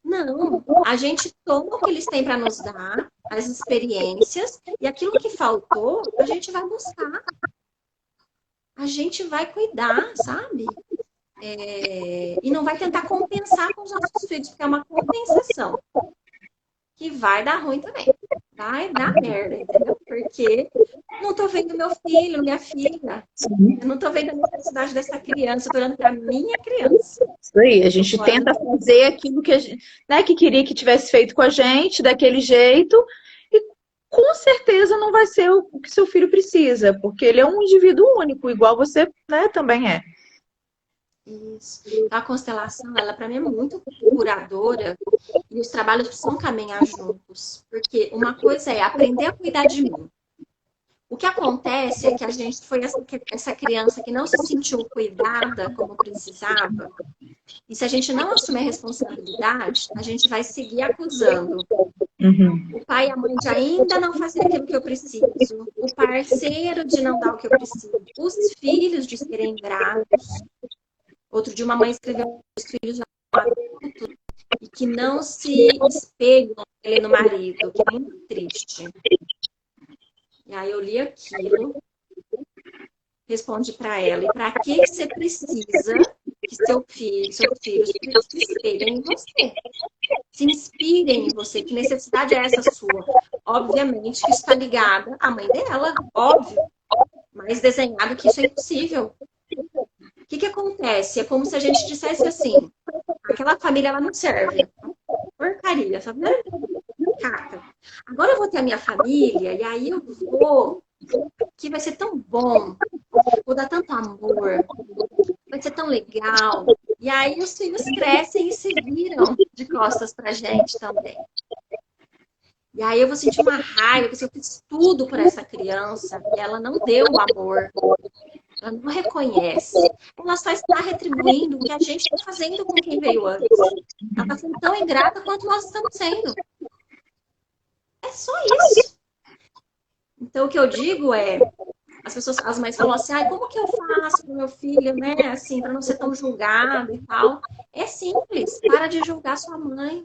Não, a gente toma o que eles têm para nos dar, as experiências, e aquilo que faltou, a gente vai buscar. A gente vai cuidar, sabe? E não vai tentar compensar com os nossos filhos, porque é uma compensação que vai dar ruim também. vai dar merda, entendeu? Porque não tô vendo meu filho, minha filha. Sim. Eu não tô vendo a necessidade dessa criança, eu tô olhando pra minha criança. Isso aí, a gente Fora tenta do... fazer aquilo que a gente, né, que queria que tivesse feito com a gente, daquele jeito, e com certeza não vai ser o que seu filho precisa, porque ele é um indivíduo único, igual você, né, também é. Isso. Então, a constelação, ela para mim é muito curadora e os trabalhos precisam caminhar juntos. Porque uma coisa é aprender a cuidar de mim. O que acontece é que a gente foi essa criança que não se sentiu cuidada como precisava. E se a gente não assumir a responsabilidade, a gente vai seguir acusando. Uhum. O pai e a mãe de ainda não fazer aquilo que eu preciso. O parceiro de não dar o que eu preciso. Os filhos de serem gratos. Outro dia uma mãe escreveu que os filhos já são adultos e que não se espelham ele no marido, que é muito triste. E aí eu li aquilo, respondi para ela, e para que você precisa que seus filhos se espelhem em você? Se inspirem em você. Que necessidade é essa sua? Obviamente que está ligada à mãe dela, óbvio. Mas desenhado que isso é impossível. O que acontece? É como se a gente dissesse assim, aquela família ela não serve. Porcaria, sabe? Caca. Agora eu vou ter a minha família e aí eu vou, que vai ser tão bom, vou dar tanto amor, vai ser tão legal. E aí os filhos crescem e se viram de costas pra gente também. E aí eu vou sentir uma raiva, porque eu fiz tudo por essa criança e ela não deu o amor. Ela não reconhece. Ela só está retribuindo o que a gente está fazendo com quem veio antes. Ela está sendo tão ingrata quanto nós estamos sendo. É só isso. Então, o que eu digo é, as mães falam assim, ai, como que eu faço com meu filho, né, assim, para não ser tão julgado e tal. É simples, para de julgar sua mãe.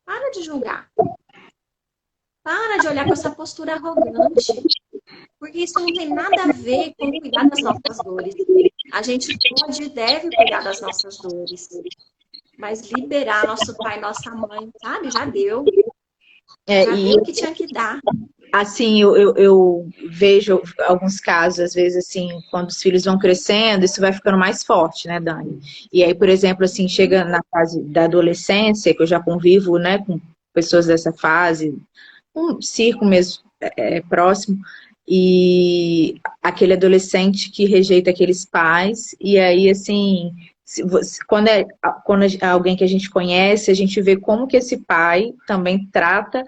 Para de julgar. Para de olhar com essa postura arrogante. Porque isso não tem nada a ver com cuidar das nossas dores. A gente pode e deve cuidar das nossas dores. Mas liberar nosso pai e nossa mãe, sabe? Já deu. Já deu o que tinha que dar. Assim, eu vejo alguns casos, às vezes, assim, quando os filhos vão crescendo, isso vai ficando mais forte, né, Dani? E aí, por exemplo, assim, chega na fase da adolescência, que eu já convivo, né, com pessoas dessa fase, um círculo mesmo próximo, e aquele adolescente que rejeita aqueles pais, e aí, assim, quando é alguém que a gente conhece, a gente vê como que esse pai também trata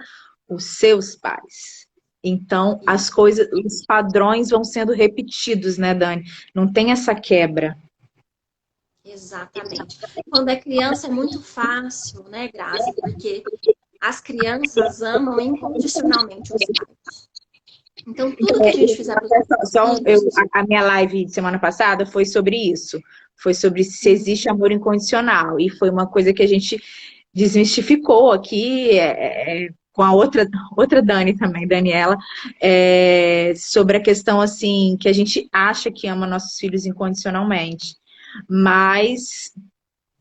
os seus pais. Então, as coisas, os padrões vão sendo repetidos, né, Dani? Não tem essa quebra. Exatamente. Quando é criança é muito fácil, né, Grazi? Porque as crianças amam incondicionalmente os pais. Então, tudo que a gente fizer para os filhos... A minha live de semana passada foi sobre isso. Foi sobre se existe amor incondicional. E foi uma coisa que a gente desmistificou aqui com a outra Dani também, Daniela, sobre a questão assim, que a gente acha que ama nossos filhos incondicionalmente, mas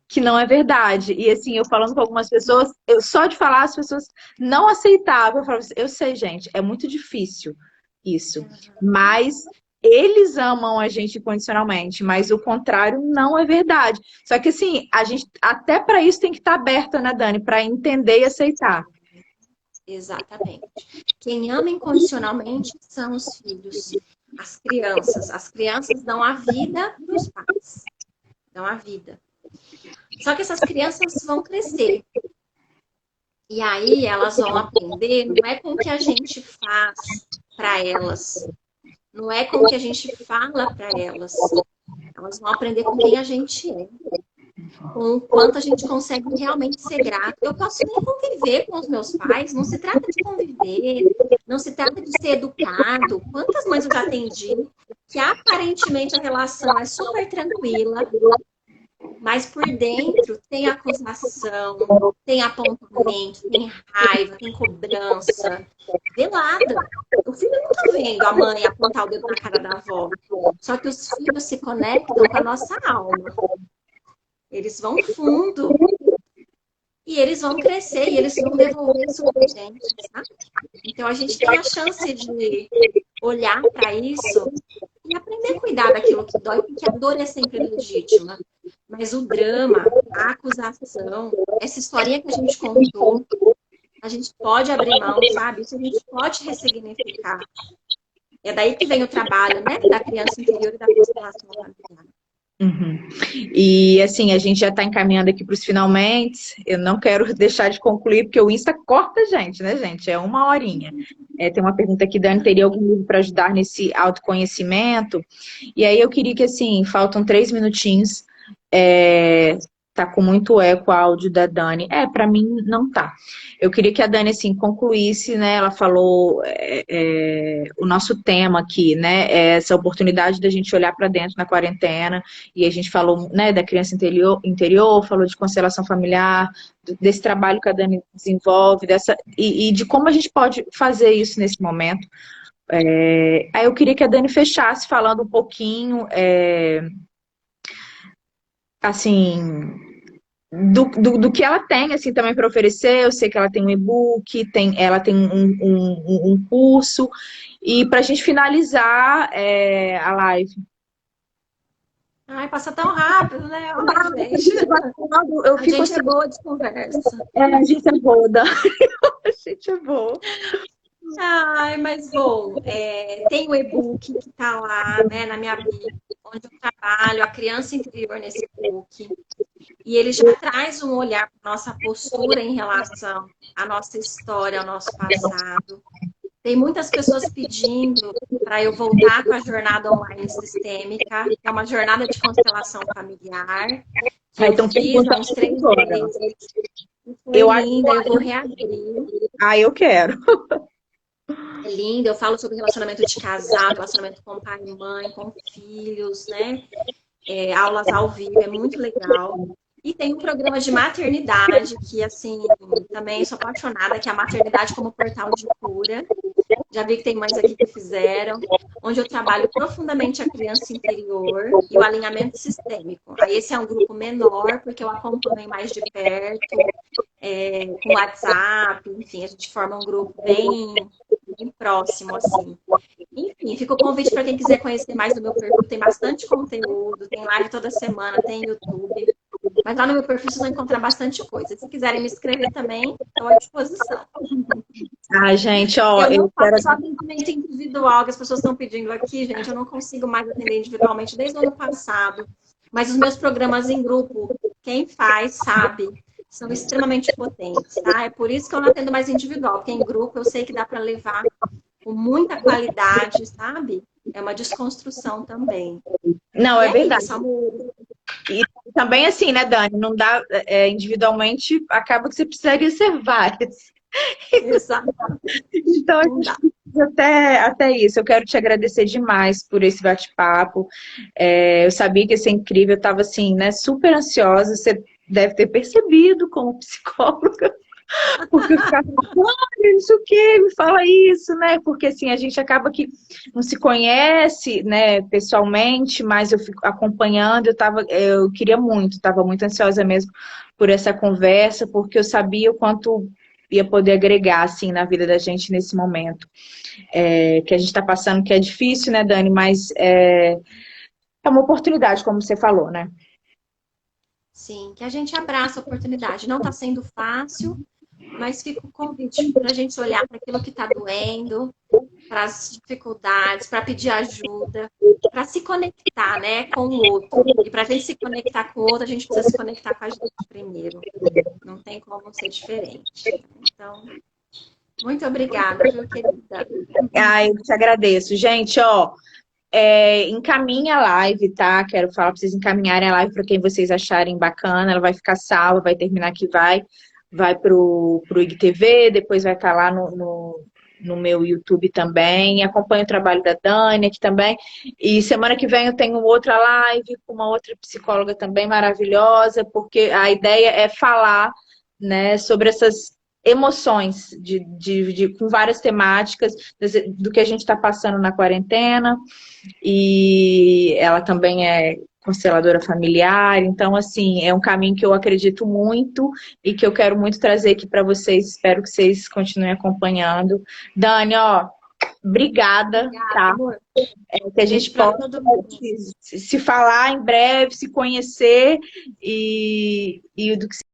que não é verdade. E assim, eu falando com algumas pessoas, só de falar as pessoas não aceitavam. Eu falava assim, eu sei, gente, é muito difícil isso, mas eles amam a gente incondicionalmente, mas o contrário não é verdade. Só que assim, a gente até para isso tem que estar aberta, né, Dani, para entender e aceitar. Exatamente. Quem ama incondicionalmente são os filhos, as crianças. As crianças dão a vida para os pais. Dão a vida. Só que essas crianças vão crescer. E aí elas vão aprender, não é com o que a gente faz para elas. Não é com o que a gente fala para elas. Elas vão aprender com quem a gente é. Com o quanto a gente consegue realmente ser grato. Eu posso nem conviver com os meus pais, não se trata de conviver, não se trata de ser educado. Quantas mães eu já atendi que aparentemente a relação é super tranquila, mas por dentro tem acusação, tem apontamento, tem raiva, tem cobrança, velada. O filho não tá vendo a mãe apontar o dedo na cara da avó. Só que os filhos se conectam com a nossa alma. Eles vão fundo. e eles vão crescer e eles vão devolver isso pra gente, sabe? Então a gente tem a chance de olhar para isso e aprender a cuidar daquilo que dói, porque a dor é sempre legítima. Mas o drama, a acusação, essa historinha que a gente contou, a gente pode abrir mão, sabe? Isso a gente pode ressignificar. É daí que vem o trabalho, né? Da criança interior e da constelação familiar. Uhum. E assim, a gente já está encaminhando aqui para os finalmente. Eu não quero deixar de concluir, porque o Insta corta a gente, né, gente? É uma horinha. Tem uma pergunta aqui, Dani, teria algum livro para ajudar nesse autoconhecimento? E aí eu queria que, assim, faltam 3 minutinhos. Tá com muito eco o áudio da Dani. Para mim não tá. Eu queria que a Dani, assim, concluísse, né? Ela falou o nosso tema aqui, né? Essa oportunidade da gente olhar para dentro na quarentena. E a gente falou, né, da criança interior, falou de constelação familiar, desse trabalho que a Dani desenvolve, e de como a gente pode fazer isso nesse momento. Aí eu queria que a Dani fechasse falando um pouquinho, assim, do que ela tem, assim, também para oferecer. Eu sei que ela tem um e-book, ela tem um curso, e para a gente finalizar a live. Ai, passa tão rápido, né? Ai, gente. Eu A fico gente assim, é boa de conversa. a gente é boa, Dani. A gente é boa. Ai, mas bom, tem o e-book que está lá, né, na minha bio, onde eu trabalho a criança interior nesse e-book. E ele já traz um olhar para nossa postura em relação à nossa história, ao nosso passado. Tem muitas pessoas pedindo para eu voltar com a jornada online sistêmica, que é uma jornada de constelação familiar, que eu Então, fiz há pergunta uns 3 meses. Foi eu acho. linda, eu vou reabrir. Eu quero. É linda, eu falo sobre relacionamento de casal, relacionamento com pai e mãe, com filhos, né? Aulas ao vivo, é muito legal. E tem um programa de maternidade, que, assim, também sou apaixonada, que é a maternidade como portal de cura. Já vi que tem mães aqui que fizeram, onde eu trabalho profundamente a criança interior e o alinhamento sistêmico. Aí esse é um grupo menor, porque eu acompanho mais de perto, com WhatsApp, enfim, a gente forma um grupo bem próximo, assim. Enfim, fica o convite para quem quiser conhecer mais do meu perfil. Tem bastante conteúdo, tem live toda semana, tem YouTube. Mas lá no meu perfil vocês vão encontrar bastante coisa. Se quiserem me escrever também, estou à disposição. Gente, ó, Eu não quero. faço só atendimento individual, que as pessoas estão pedindo aqui, gente. Eu não consigo mais atender individualmente desde o ano passado. Mas os meus programas em grupo, quem faz sabe, são extremamente potentes, tá? É por isso que eu não atendo mais individual, porque em grupo eu sei que dá para levar com muita qualidade, sabe? É uma desconstrução também. Não, é verdade. Isso, amor. E também assim, né, Dani? Não dá individualmente, acaba que você precisaria ser várias. Exato. Então, a gente precisa até isso. Eu quero te agradecer demais por esse bate-papo. Eu sabia que ia ser incrível, eu estava assim, né, super ansiosa. Você deve ter percebido como psicóloga. Porque eu ficava, não sei o que, me fala isso, né? Porque assim, a gente acaba que não se conhece, né, pessoalmente, mas eu fico acompanhando, eu queria muito, estava muito ansiosa mesmo por essa conversa, porque eu sabia o quanto ia poder agregar, assim, na vida da gente nesse momento. Que a gente está passando, que é difícil, né, Dani? Mas é uma oportunidade, como você falou, né? Sim, que a gente abraça a oportunidade. Não está sendo fácil, mas fica o convite para a gente olhar para aquilo que está doendo, para as dificuldades, para pedir ajuda, para se conectar, né, com o outro. E para a gente se conectar com o outro, a gente precisa se conectar com a gente primeiro. Não tem como ser diferente. Então, muito obrigada, viu, querida? Eu te agradeço. Gente, ó, encaminha a live, tá? Quero falar para vocês encaminharem a live para quem vocês acharem bacana. Ela vai ficar salva, vai terminar aqui, vai pro IGTV, depois vai estar lá no meu YouTube também. Acompanha o trabalho da Dani aqui também. E semana que vem eu tenho outra live com uma outra psicóloga também maravilhosa, porque a ideia é falar, né, sobre essas emoções com várias temáticas do que a gente está passando na quarentena. E ela também é consteladora familiar. Então, assim, é um caminho que eu acredito muito e que eu quero muito trazer aqui para vocês. Espero que vocês continuem acompanhando. Dani, ó, obrigada, Obrigada, tá? amor. Que a Beijo gente para possa todo mundo. se falar em breve, se conhecer e do que